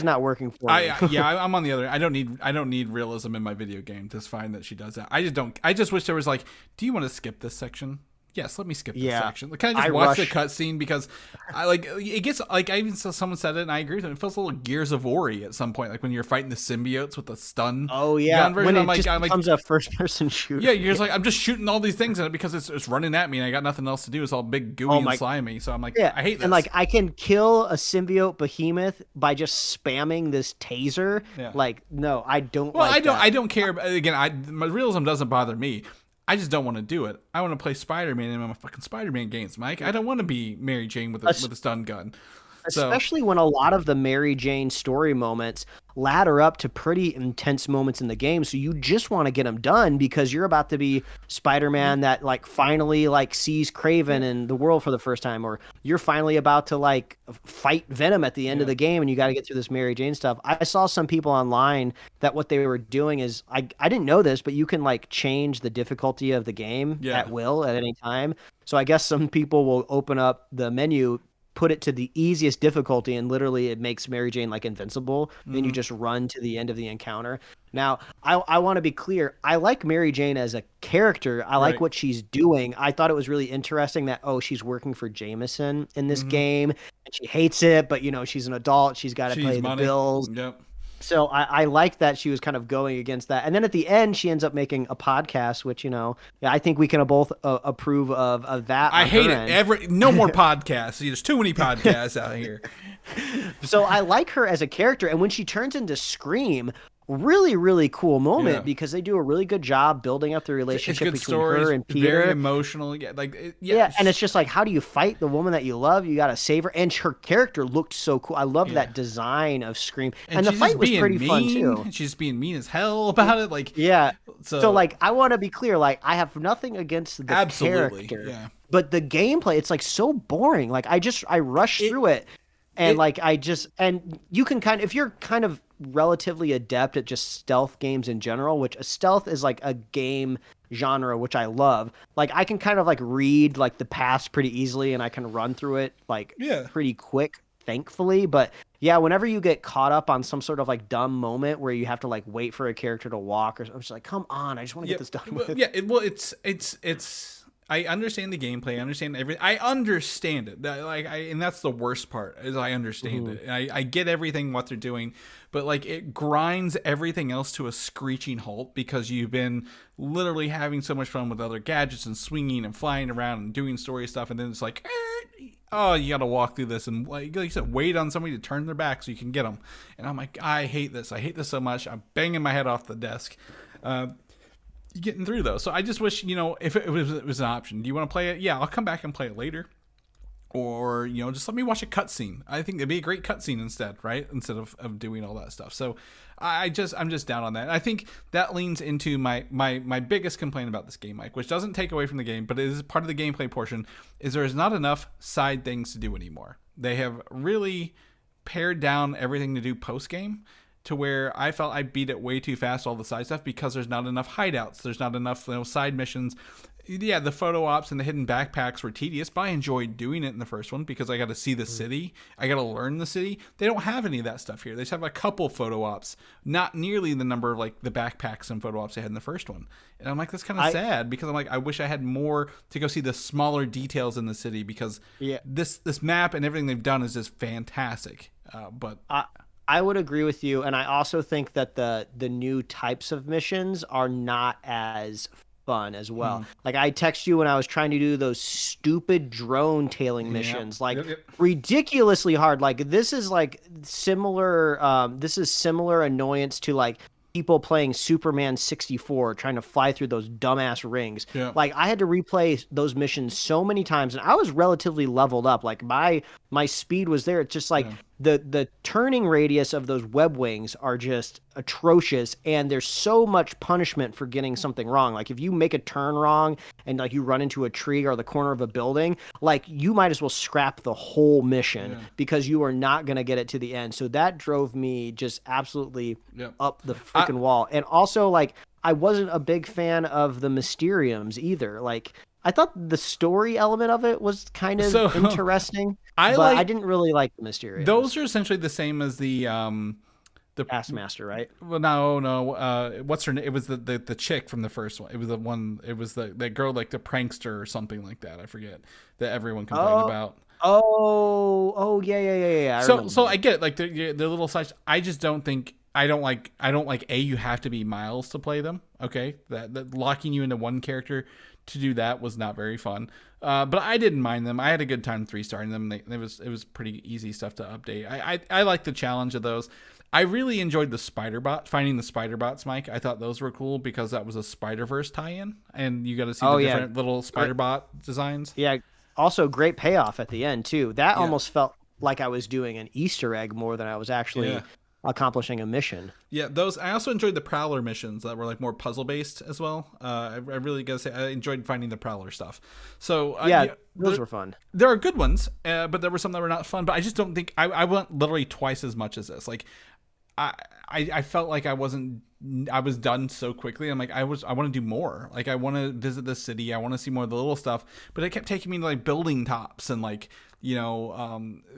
not working for me. I'm on the other. I don't need realism in my video game. It's fine that she does that. I just wish there was like, do you want to skip this section? Yes, let me skip this section. Can I just watch the cutscene? Because I like it gets like, I even saw someone said it and I agree with it. It feels a little Gears of War at some point, like when you're fighting the symbiotes with the stun. Oh yeah, gun version. when it I'm just becomes a first-person shooter. Yeah, you're just like, I'm just shooting all these things in it because it's running at me and I got nothing else to do. It's all big gooey and slimy. So I'm like, I hate this. And like, I can kill a symbiote behemoth by just spamming this taser. Yeah. Like, no, I don't. Well, I don't care. Again, my realism doesn't bother me. I just don't want to do it. I want to play Spider-Man in my fucking Spider-Man games, Mike. I don't want to be Mary Jane with a stun gun. Especially when a lot of the Mary Jane story moments ladder up to pretty intense moments in the game. So you just want to get them done because you're about to be Spider-Man that like finally like sees Craven in the world for the first time, or you're finally about to like fight Venom at the end of the game and you got to get through this Mary Jane stuff. I saw some people online that what they were doing is, I didn't know this, but you can like change the difficulty of the game at will at any time. So I guess some people will open up the menu, put it to the easiest difficulty, and literally it makes Mary Jane like invincible. Then you just run to the end of the encounter. Now, I want to be clear. I like Mary Jane as a character. I like what she's doing. I thought it was really interesting that, she's working for Jameson in this game, and she hates it, but, you know, she's an adult. She's got to pay the bills. Yep. So I like that she was kind of going against that. And then at the end, she ends up making a podcast, which, you know, I think we can both approve of that. I hate it. No more podcasts. There's too many podcasts out here. So I like her as a character. And when she turns into Scream, really, really cool moment because they do a really good job building up the relationship between her and Peter. Very emotional. And it's just like, how do you fight the woman that you love? You got to save her. And her character looked so cool. I love that design of Scream. And the fight was pretty fun too. She's being mean as hell about it. Like, So like, I want to be clear. Like, I have nothing against the character. Yeah. But the gameplay, it's like so boring. Like, I rushed through it. And and you can if you're kind of relatively adept at just stealth games in general, which a stealth is like a game genre which I love. Like I can kind of like read like the past pretty easily, and I can run through it like pretty quick, thankfully. But yeah, whenever you get caught up on some sort of like dumb moment where you have to like wait for a character to walk, or I'm just like, come on, I just want to get this done with. Yeah, it's. I understand the gameplay. I understand everything. I understand it. And that's the worst part is I understand it. I get everything what they're doing, but like it grinds everything else to a screeching halt because you've been literally having so much fun with other gadgets and swinging and flying around and doing story stuff, and then it's like, oh, you got to walk through this and like you said, wait on somebody to turn their back so you can get them. And I'm like, I hate this. I hate this so much. I'm banging my head off the desk. Getting through though, so I just wish, if it was an option. Do you want to play it? Yeah, I'll come back and play it later, or just let me watch a cutscene. I think it'd be a great cutscene instead, right? Instead of doing all that stuff. So I'm just down on that. I think that leans into my biggest complaint about this game, Mike, which doesn't take away from the game, but it is part of the gameplay portion. Is there is not enough side things to do anymore. They have really pared down everything to do post game, to where I felt I beat it way too fast, all the side stuff, because there's not enough hideouts. There's not enough side missions. Yeah, the photo ops and the hidden backpacks were tedious, but I enjoyed doing it in the first one because I got to see the city. I got to learn the city. They don't have any of that stuff here. They just have a couple photo ops, not nearly the number of like the backpacks and photo ops they had in the first one. And I'm like, that's kind of sad because I'm like, I wish I had more to go see the smaller details in the city because this map and everything they've done is just fantastic. But I would agree with you, and I also think that the new types of missions are not as fun as well. Like I text you when I was trying to do those stupid drone tailing missions, like ridiculously hard. Like this is like similar annoyance to like people playing Superman 64 trying to fly through those dumbass rings. Like I had to replay those missions so many times, and I was relatively leveled up. Like my speed was there. It's just like the turning radius of those web wings are just atrocious, and there's so much punishment for getting something wrong. Like if you make a turn wrong and like you run into a tree or the corner of a building, like you might as well scrap the whole mission because you are not going to get it to the end. So that drove me just absolutely up the freaking wall. And also like I wasn't a big fan of the Mysteriums either. Like I thought the story element of it was kind of interesting. I didn't really like the Mysteriums. Those are essentially the same as the Taskmaster, right? Well, no. What's her name? It was the chick from the first one. It was the one. It was that girl, like the prankster or something like that. I forget that everyone complained about. Yeah. So I get it. Like the little sides. I just don't think. I don't like. You have to be Miles to play them. Okay, that locking you into one character to do that was not very fun. But I didn't mind them. I had a good time 3-starring them. It was pretty easy stuff to update. I like the challenge of those. I really enjoyed the finding the spider bots, Mike. I thought those were cool because that was a Spider-Verse tie-in, and you got to see the different little spider bot designs. Yeah. Also, great payoff at the end too. That almost felt like I was doing an Easter egg more than I was actually accomplishing a mission. Yeah, those. I also enjoyed the Prowler missions that were like more puzzle based as well. I really gotta say I enjoyed finding the Prowler stuff. So those were fun. There are good ones, but there were some that were not fun. But I just don't think I went literally twice as much as this. Like I felt like I was done so quickly. I'm like I want to do more. Like I want to visit the city. I want to see more of the little stuff. But it kept taking me to like building tops and like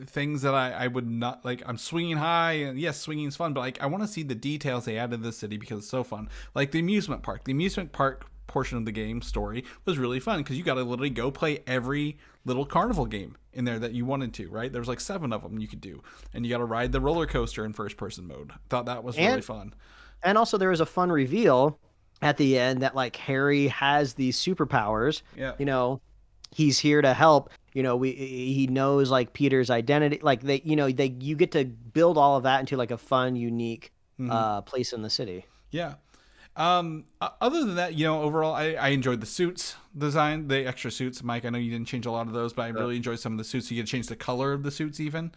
things that I would not like. I'm swinging high, and yes, swinging is fun, but like I want to see the details they added to the city because it's so fun. Like the amusement park portion of the game story was really fun because you got to literally go play every little carnival game in there that you wanted to, right? There was like 7 of them you could do, and you got to ride the roller coaster in first person mode. Thought that was really fun. And also there was a fun reveal at the end that like Harry has these superpowers. He's here to help. He knows like Peter's identity. Like you get to build all of that into like a fun, unique place in the city. Yeah. Other than that, overall, I enjoyed the suits design, the extra suits. Mike, I know you didn't change a lot of those, but I really enjoyed some of the suits. You get to change the color of the suits even.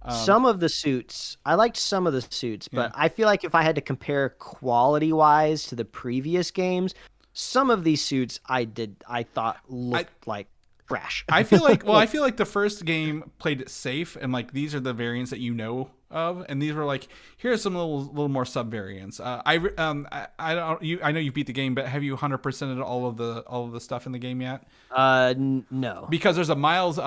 Some of the suits, I liked some of the suits, but I feel like if I had to compare quality wise to the previous games, some of these suits I thought looked like trash. I feel like the first game played it safe, and like these are the variants that you know of, and these were like, here's some little more sub variants. I know you beat the game, but have you 100%ed all of the stuff in the game yet? No. Because there's a Miles,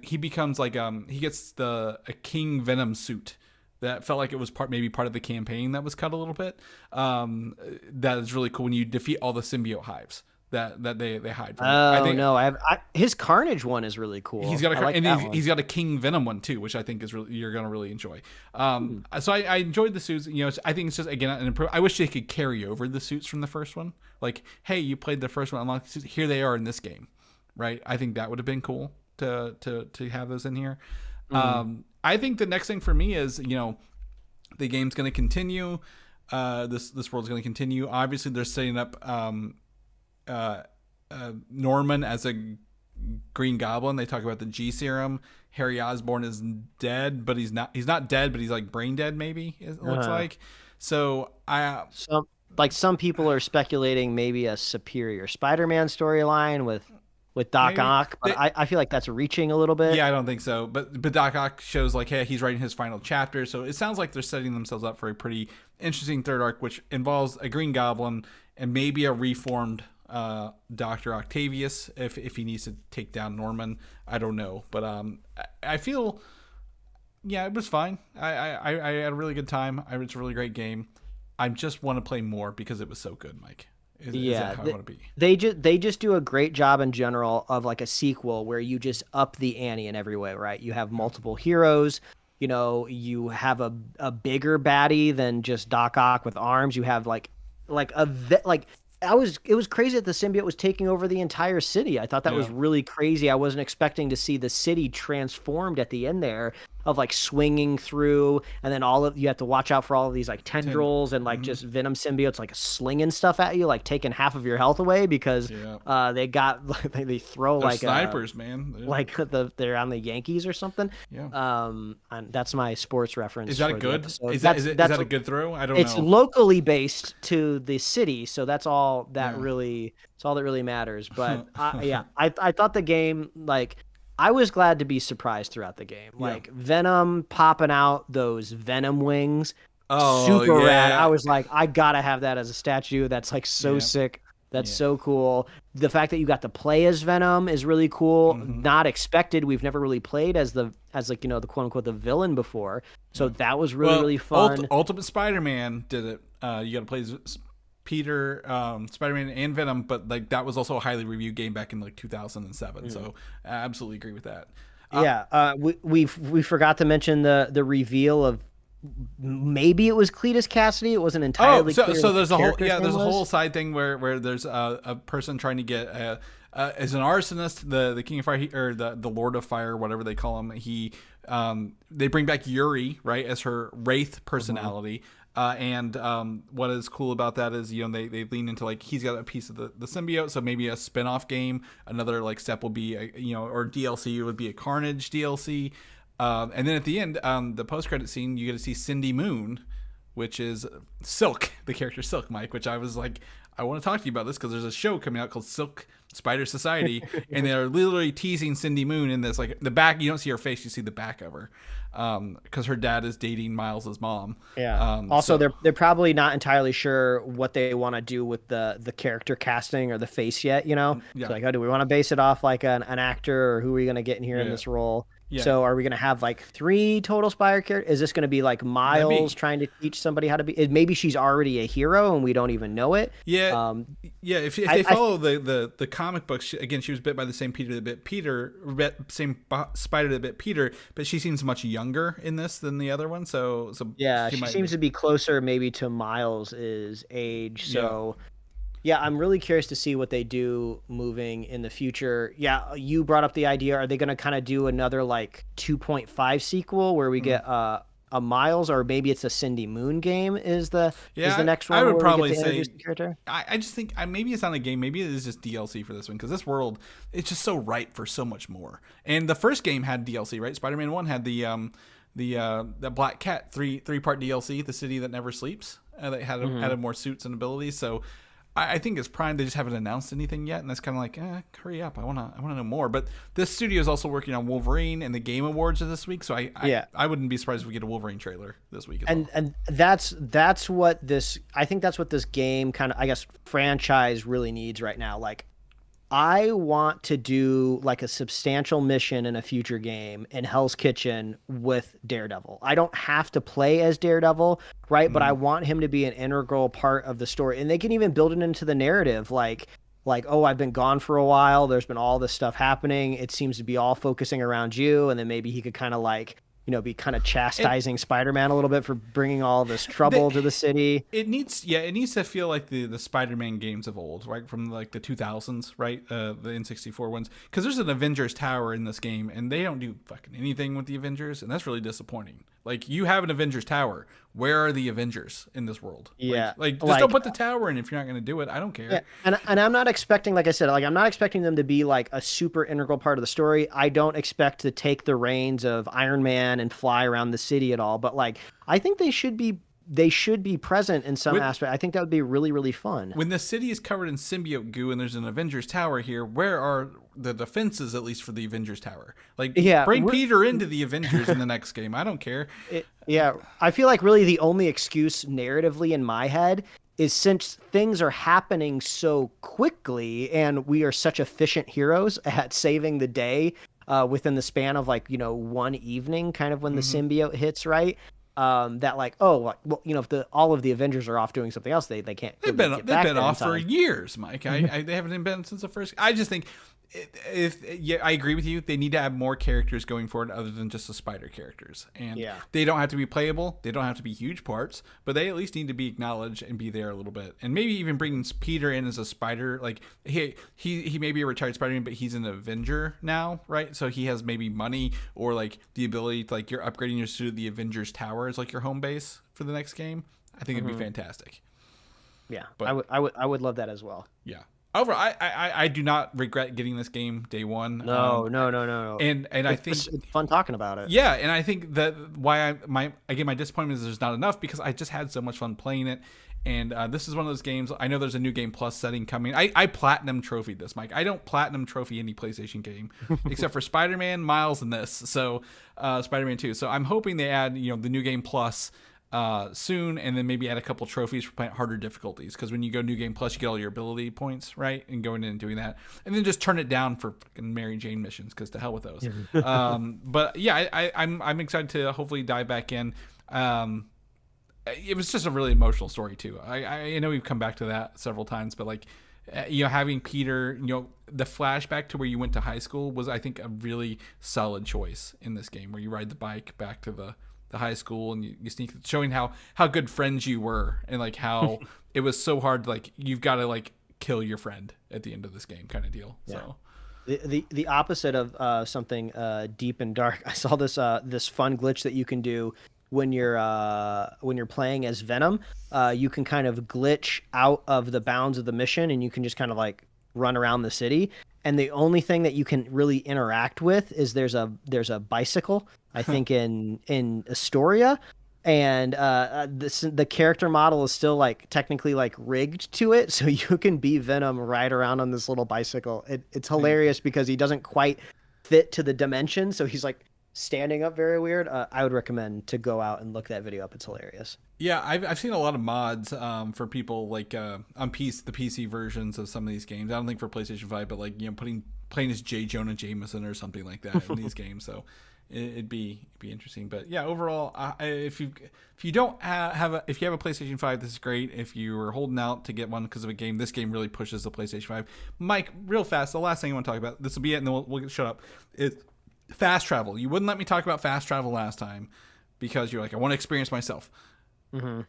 he becomes like he gets a King Venom suit. That felt like it was maybe part of the campaign that was cut a little bit. That is really cool when you defeat all the symbiote hives that they hide from. Oh, no, his Carnage one is really cool. He's got he's got a King Venom one too, which I think is really, you're gonna really enjoy. So I enjoyed the suits. You know, I think it's just again an improvement. I wish they could carry over the suits from the first one. Like, hey, you played the first one, unlocked the suits. Here they are in this game, right? I think that would have been cool to have those in here. I think the next thing for me is, you know, the game's going to continue. This world's going to continue. Obviously, they're setting up Norman as a Green Goblin. They talk about the G serum. Harry Osborn is dead, but he's not dead, but he's like brain dead. Maybe it looks like. So some people are speculating maybe a Superior Spider-Man storyline with Doc Ock, but I feel like that's reaching a little bit. Yeah, I don't think so. But Doc Ock shows like, hey, he's writing his final chapter, so it sounds like they're setting themselves up for a pretty interesting third arc, which involves a Green Goblin and maybe a reformed Dr. Octavius if he needs to take down Norman. I don't know, but I feel, yeah, it was fine. I had a really good time. It's a really great game. I just want to play more because it was so good, Mike. Is that how I want to be? They just do a great job in general of like a sequel where you just up the ante in every way, right? You have multiple heroes. You know, you have a bigger baddie than just Doc Ock with arms. You have it was crazy that the symbiote was taking over the entire city. I thought that was really crazy. I wasn't expecting to see the city transformed at the end there, of like swinging through, and then you have to watch out for all of these like tendrils and like just venom symbiotes like slinging stuff at you, like taking half of your health away because they throw they're like snipers, man. Like they're on the Yankees or something. And that's my sports reference. Is that good? Is that a good throw? I don't know. It's locally based to the city, so that's all that really matters. But I thought the game, like, I was glad to be surprised throughout the game. Like Venom popping out those Venom wings. Super rad. I was like, I gotta have that as a statue. That's like so sick. That's so cool. The fact that you got to play as Venom is really cool. Not expected. We've never really played as the quote unquote the villain before. So that was really fun. Ultimate Spider-Man did it. You got to play as Peter, Spider-Man, and Venom, but like that was also a highly reviewed game back in like 2007. So I absolutely agree with that. We forgot to mention the reveal of maybe it was Cletus Cassidy. It wasn't entirely clear. So there's a whole side thing where there's a person trying to get as an arsonist, the King of Fire, or the Lord of Fire, whatever they call him. They bring back Yuri, right, as her wraith personality. And what is cool about that is, you know, they lean into like he's got a piece of the symbiote, so maybe a spin-off game. Another like step will be or DLC would be a Carnage DLC. And then at the end, the post-credit scene, you get to see Cindy Moon, which is Silk, the character Silk, Mike, which I was like, I want to talk to you about this because there's a show coming out called Silk Spider Society, and they're literally teasing Cindy Moon in this, like the back, you don't see her face, you see the back of her, because her dad is dating Miles's mom. Also, they're probably not entirely sure what they want to do with the character casting or the face yet, you know? It's like, do we want to base it off like an actor, or who are we going to get in here in this role? So are we going to have like 3 total Spire characters? Is this going to be like Miles trying to teach somebody how to be? Maybe she's already a hero and we don't even know it. If they follow the comic books, she was bit by the same Peter that bit Peter, same spider that bit Peter, but she seems much younger in this than the other one. So she seems to be closer maybe to Miles' age. So. Yeah, I'm really curious to see what they do moving in the future. Yeah, you brought up the idea. Are they going to kind of do another like 2.5 sequel where we get a Miles, or maybe it's a Cindy Moon game is the next one? I would probably say I just think maybe it's not a game. Maybe it is just DLC for this one, because this world, it's just so ripe for so much more. And the first game had DLC, right? Spider-Man 1 had the Black Cat three-part DLC, The City That Never Sleeps. That had more suits and abilities. So I think it's Prime. They just haven't announced anything yet, and that's kind of like, hurry up! I wanna know more. But this studio is also working on Wolverine and the Game Awards of this week, so I wouldn't be surprised if we get a Wolverine trailer this week. And that's what this, I think that's what this game kind of, I guess, franchise really needs right now. Like, I want to do like a substantial mission in a future game in Hell's Kitchen with Daredevil. I don't have to play as Daredevil, right? But I want him to be an integral part of the story. And they can even build it into the narrative, like, oh, I've been gone for a while. There's been all this stuff happening. It seems to be all focusing around you. And then maybe he could kind of like, be kind of chastising Spider-Man a little bit for bringing all this trouble to the city. It needs to feel like the Spider-Man games of old, right? From like the 2000s, right? The N64 ones. Because there's an Avengers Tower in this game, and they don't do fucking anything with the Avengers, and that's really disappointing. Like, you have an Avengers Tower. Where are the Avengers in this world? Yeah. Like just don't put the tower in if you're not going to do it. I don't care. Yeah. And I'm not expecting, like I said, like I'm not expecting them to be like a super integral part of the story. I don't expect to take the reins of Iron Man and fly around the city at all. But like, I think they should be present in some aspect. I think that would be really, really fun. When the city is covered in symbiote goo and there's an Avengers Tower here, where are the defenses, at least for the Avengers Tower? Like, bring Peter into the Avengers in the next game. I don't care. I feel like really the only excuse narratively in my head is, since things are happening so quickly and we are such efficient heroes at saving the day within the span of like, one evening, kind of when the symbiote hits, right? That like, if all of the Avengers are off doing something else, they can't. They've been off for years, Mike. They haven't been since the first. I just think, I agree with you. They need to have more characters going forward other than just the spider characters, and they don't have to be playable. They don't have to be huge parts, but they at least need to be acknowledged and be there a little bit. And maybe even bringing Peter in as a spider. Like, he may be a retired Spider-Man, but he's an Avenger now, right? So he has maybe money or like the ability to, like, you're upgrading your suit at the Avengers Tower as like your home base for the next game. I think it'd be fantastic. Yeah, but I would love that as well. Yeah. Overall, I do not regret getting this game day one. No. And I think it's fun talking about it. Yeah, and I think that why my disappointment is there's not enough, because I just had so much fun playing it. And this is one of those games. I know there's a new game plus setting coming. I platinum trophied this, Mike. I don't platinum trophy any PlayStation game except for Spider-Man, Miles, and this. So Spider-Man 2. So I'm hoping they add the new game plus soon, and then maybe add a couple trophies for playing harder difficulties, because when you go new game plus, you get all your ability points, right? And going in and doing that, and then just turn it down for fucking Mary Jane missions, because to hell with those. But yeah, I'm excited to hopefully dive back in. It was just a really emotional story too. I know we've come back to that several times, but like, having Peter, the flashback to where you went to high school was, I think, a really solid choice in this game, where you ride the bike back to the high school and you sneak, showing how good friends you were, and like how it was so hard, like you've got to like kill your friend at the end of this game kind of deal. Yeah. So the opposite of something deep and dark. I saw this fun glitch that you can do when you're playing as Venom. You can kind of glitch out of the bounds of the mission, and you can just kind of like run around the city. And the only thing that you can really interact with is there's a bicycle, I think in Astoria, and the character model is still like technically like rigged to it, so you can be Venom ride around on this little bicycle. It's hilarious because he doesn't quite fit to the dimension, so he's like standing up very weird. I would recommend to go out and look that video up. It's hilarious. Yeah, I've seen a lot of mods for people like on the PC versions of some of these games. I don't think for PlayStation 5, but like playing as J. Jonah Jameson or something like that in these games. So it'd be interesting. But yeah, overall, if you have a PlayStation 5, this is great. If you were holding out to get one because of a game, this game really pushes the PlayStation 5. Mike, real fast, the last thing I want to talk about, this will be it, and then we'll shut up. Is fast travel. You wouldn't let me talk about fast travel last time because you're like, I want to experience myself. Mm-hmm.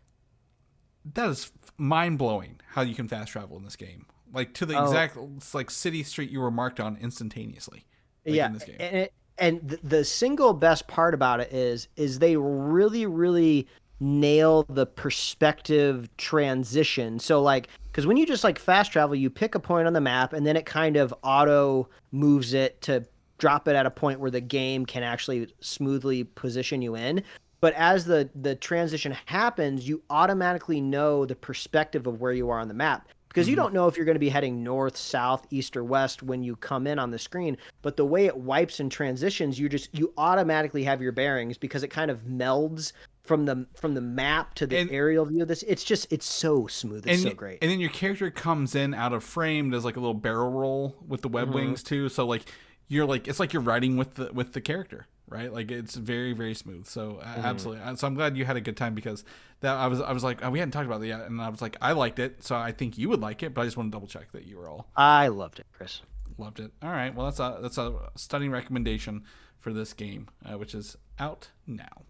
That is mind-blowing how you can fast travel in this game, like to the exact like city street you were marked on instantaneously, like, in this game. And the single best part about it is they really, really nail the perspective transition. So like, because when you just like fast travel, you pick a point on the map and then it kind of auto moves it to drop it at a point where the game can actually smoothly position you in. But as the transition happens, you automatically know the perspective of where you are on the map. because you don't know if you're going to be heading north, south, east, or west when you come in on the screen. But the way it wipes and transitions, you automatically have your bearings because it kind of melds from the map to the aerial view of this. It's so smooth. It's so great. And then your character comes in out of frame, does like a little barrel roll with the web wings too. So like it's like you're riding with the character, right? Like it's very, very smooth. So absolutely. So I'm glad you had a good time, because that I was like, oh, we hadn't talked about it yet, and I was like, I liked it, so I think you would like it, but I just want to double check that you were all. I loved it, Chris. Loved it. All right. Well, that's a stunning recommendation for this game, which is out now.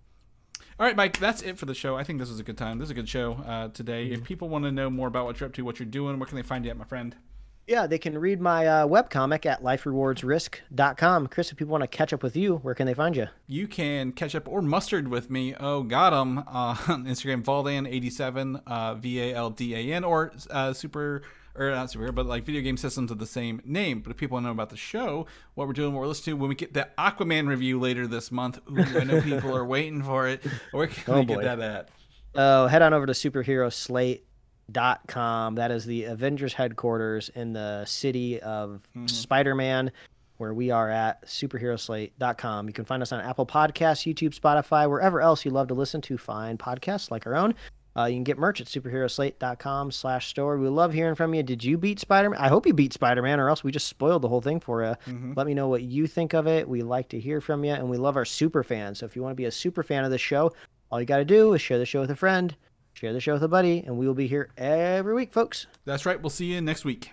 All right, Mike, that's it for the show. I think this was a good time. This is a good show today. If people want to know more about what you're up to, what you're doing, where can they find you at, my friend? Yeah, they can read my webcomic at liferewardsrisk.com. Chris, if people want to catch up with you, where can they find you? You can catch up or mustard with me. Oh, got him. On Instagram, Valdan87, Valdan, or not superhero, but like video game systems of the same name. But if people want to know about the show, what we're doing, what we're listening to, when we get the Aquaman review later this month, I know people are waiting for it. Where can we get that at? Oh, head on over to superheroslate.com. That is the Avengers headquarters in the city of Spider-Man, where we are at superheroslate.com. You can find us on Apple Podcasts, YouTube, Spotify, wherever else you love to listen to fine podcasts like our own. You can get merch at superheroslate.com/store. We love hearing from you. Did you beat Spider-Man? I hope you beat Spider-Man, or else we just spoiled the whole thing for you. Let me know what you think of it. We like to hear from you, and we love our super fans. So if you want to be a super fan of the show, all you got to do is share the show with a friend, share the show with a buddy, and we will be here every week, folks. That's right. We'll see you next week.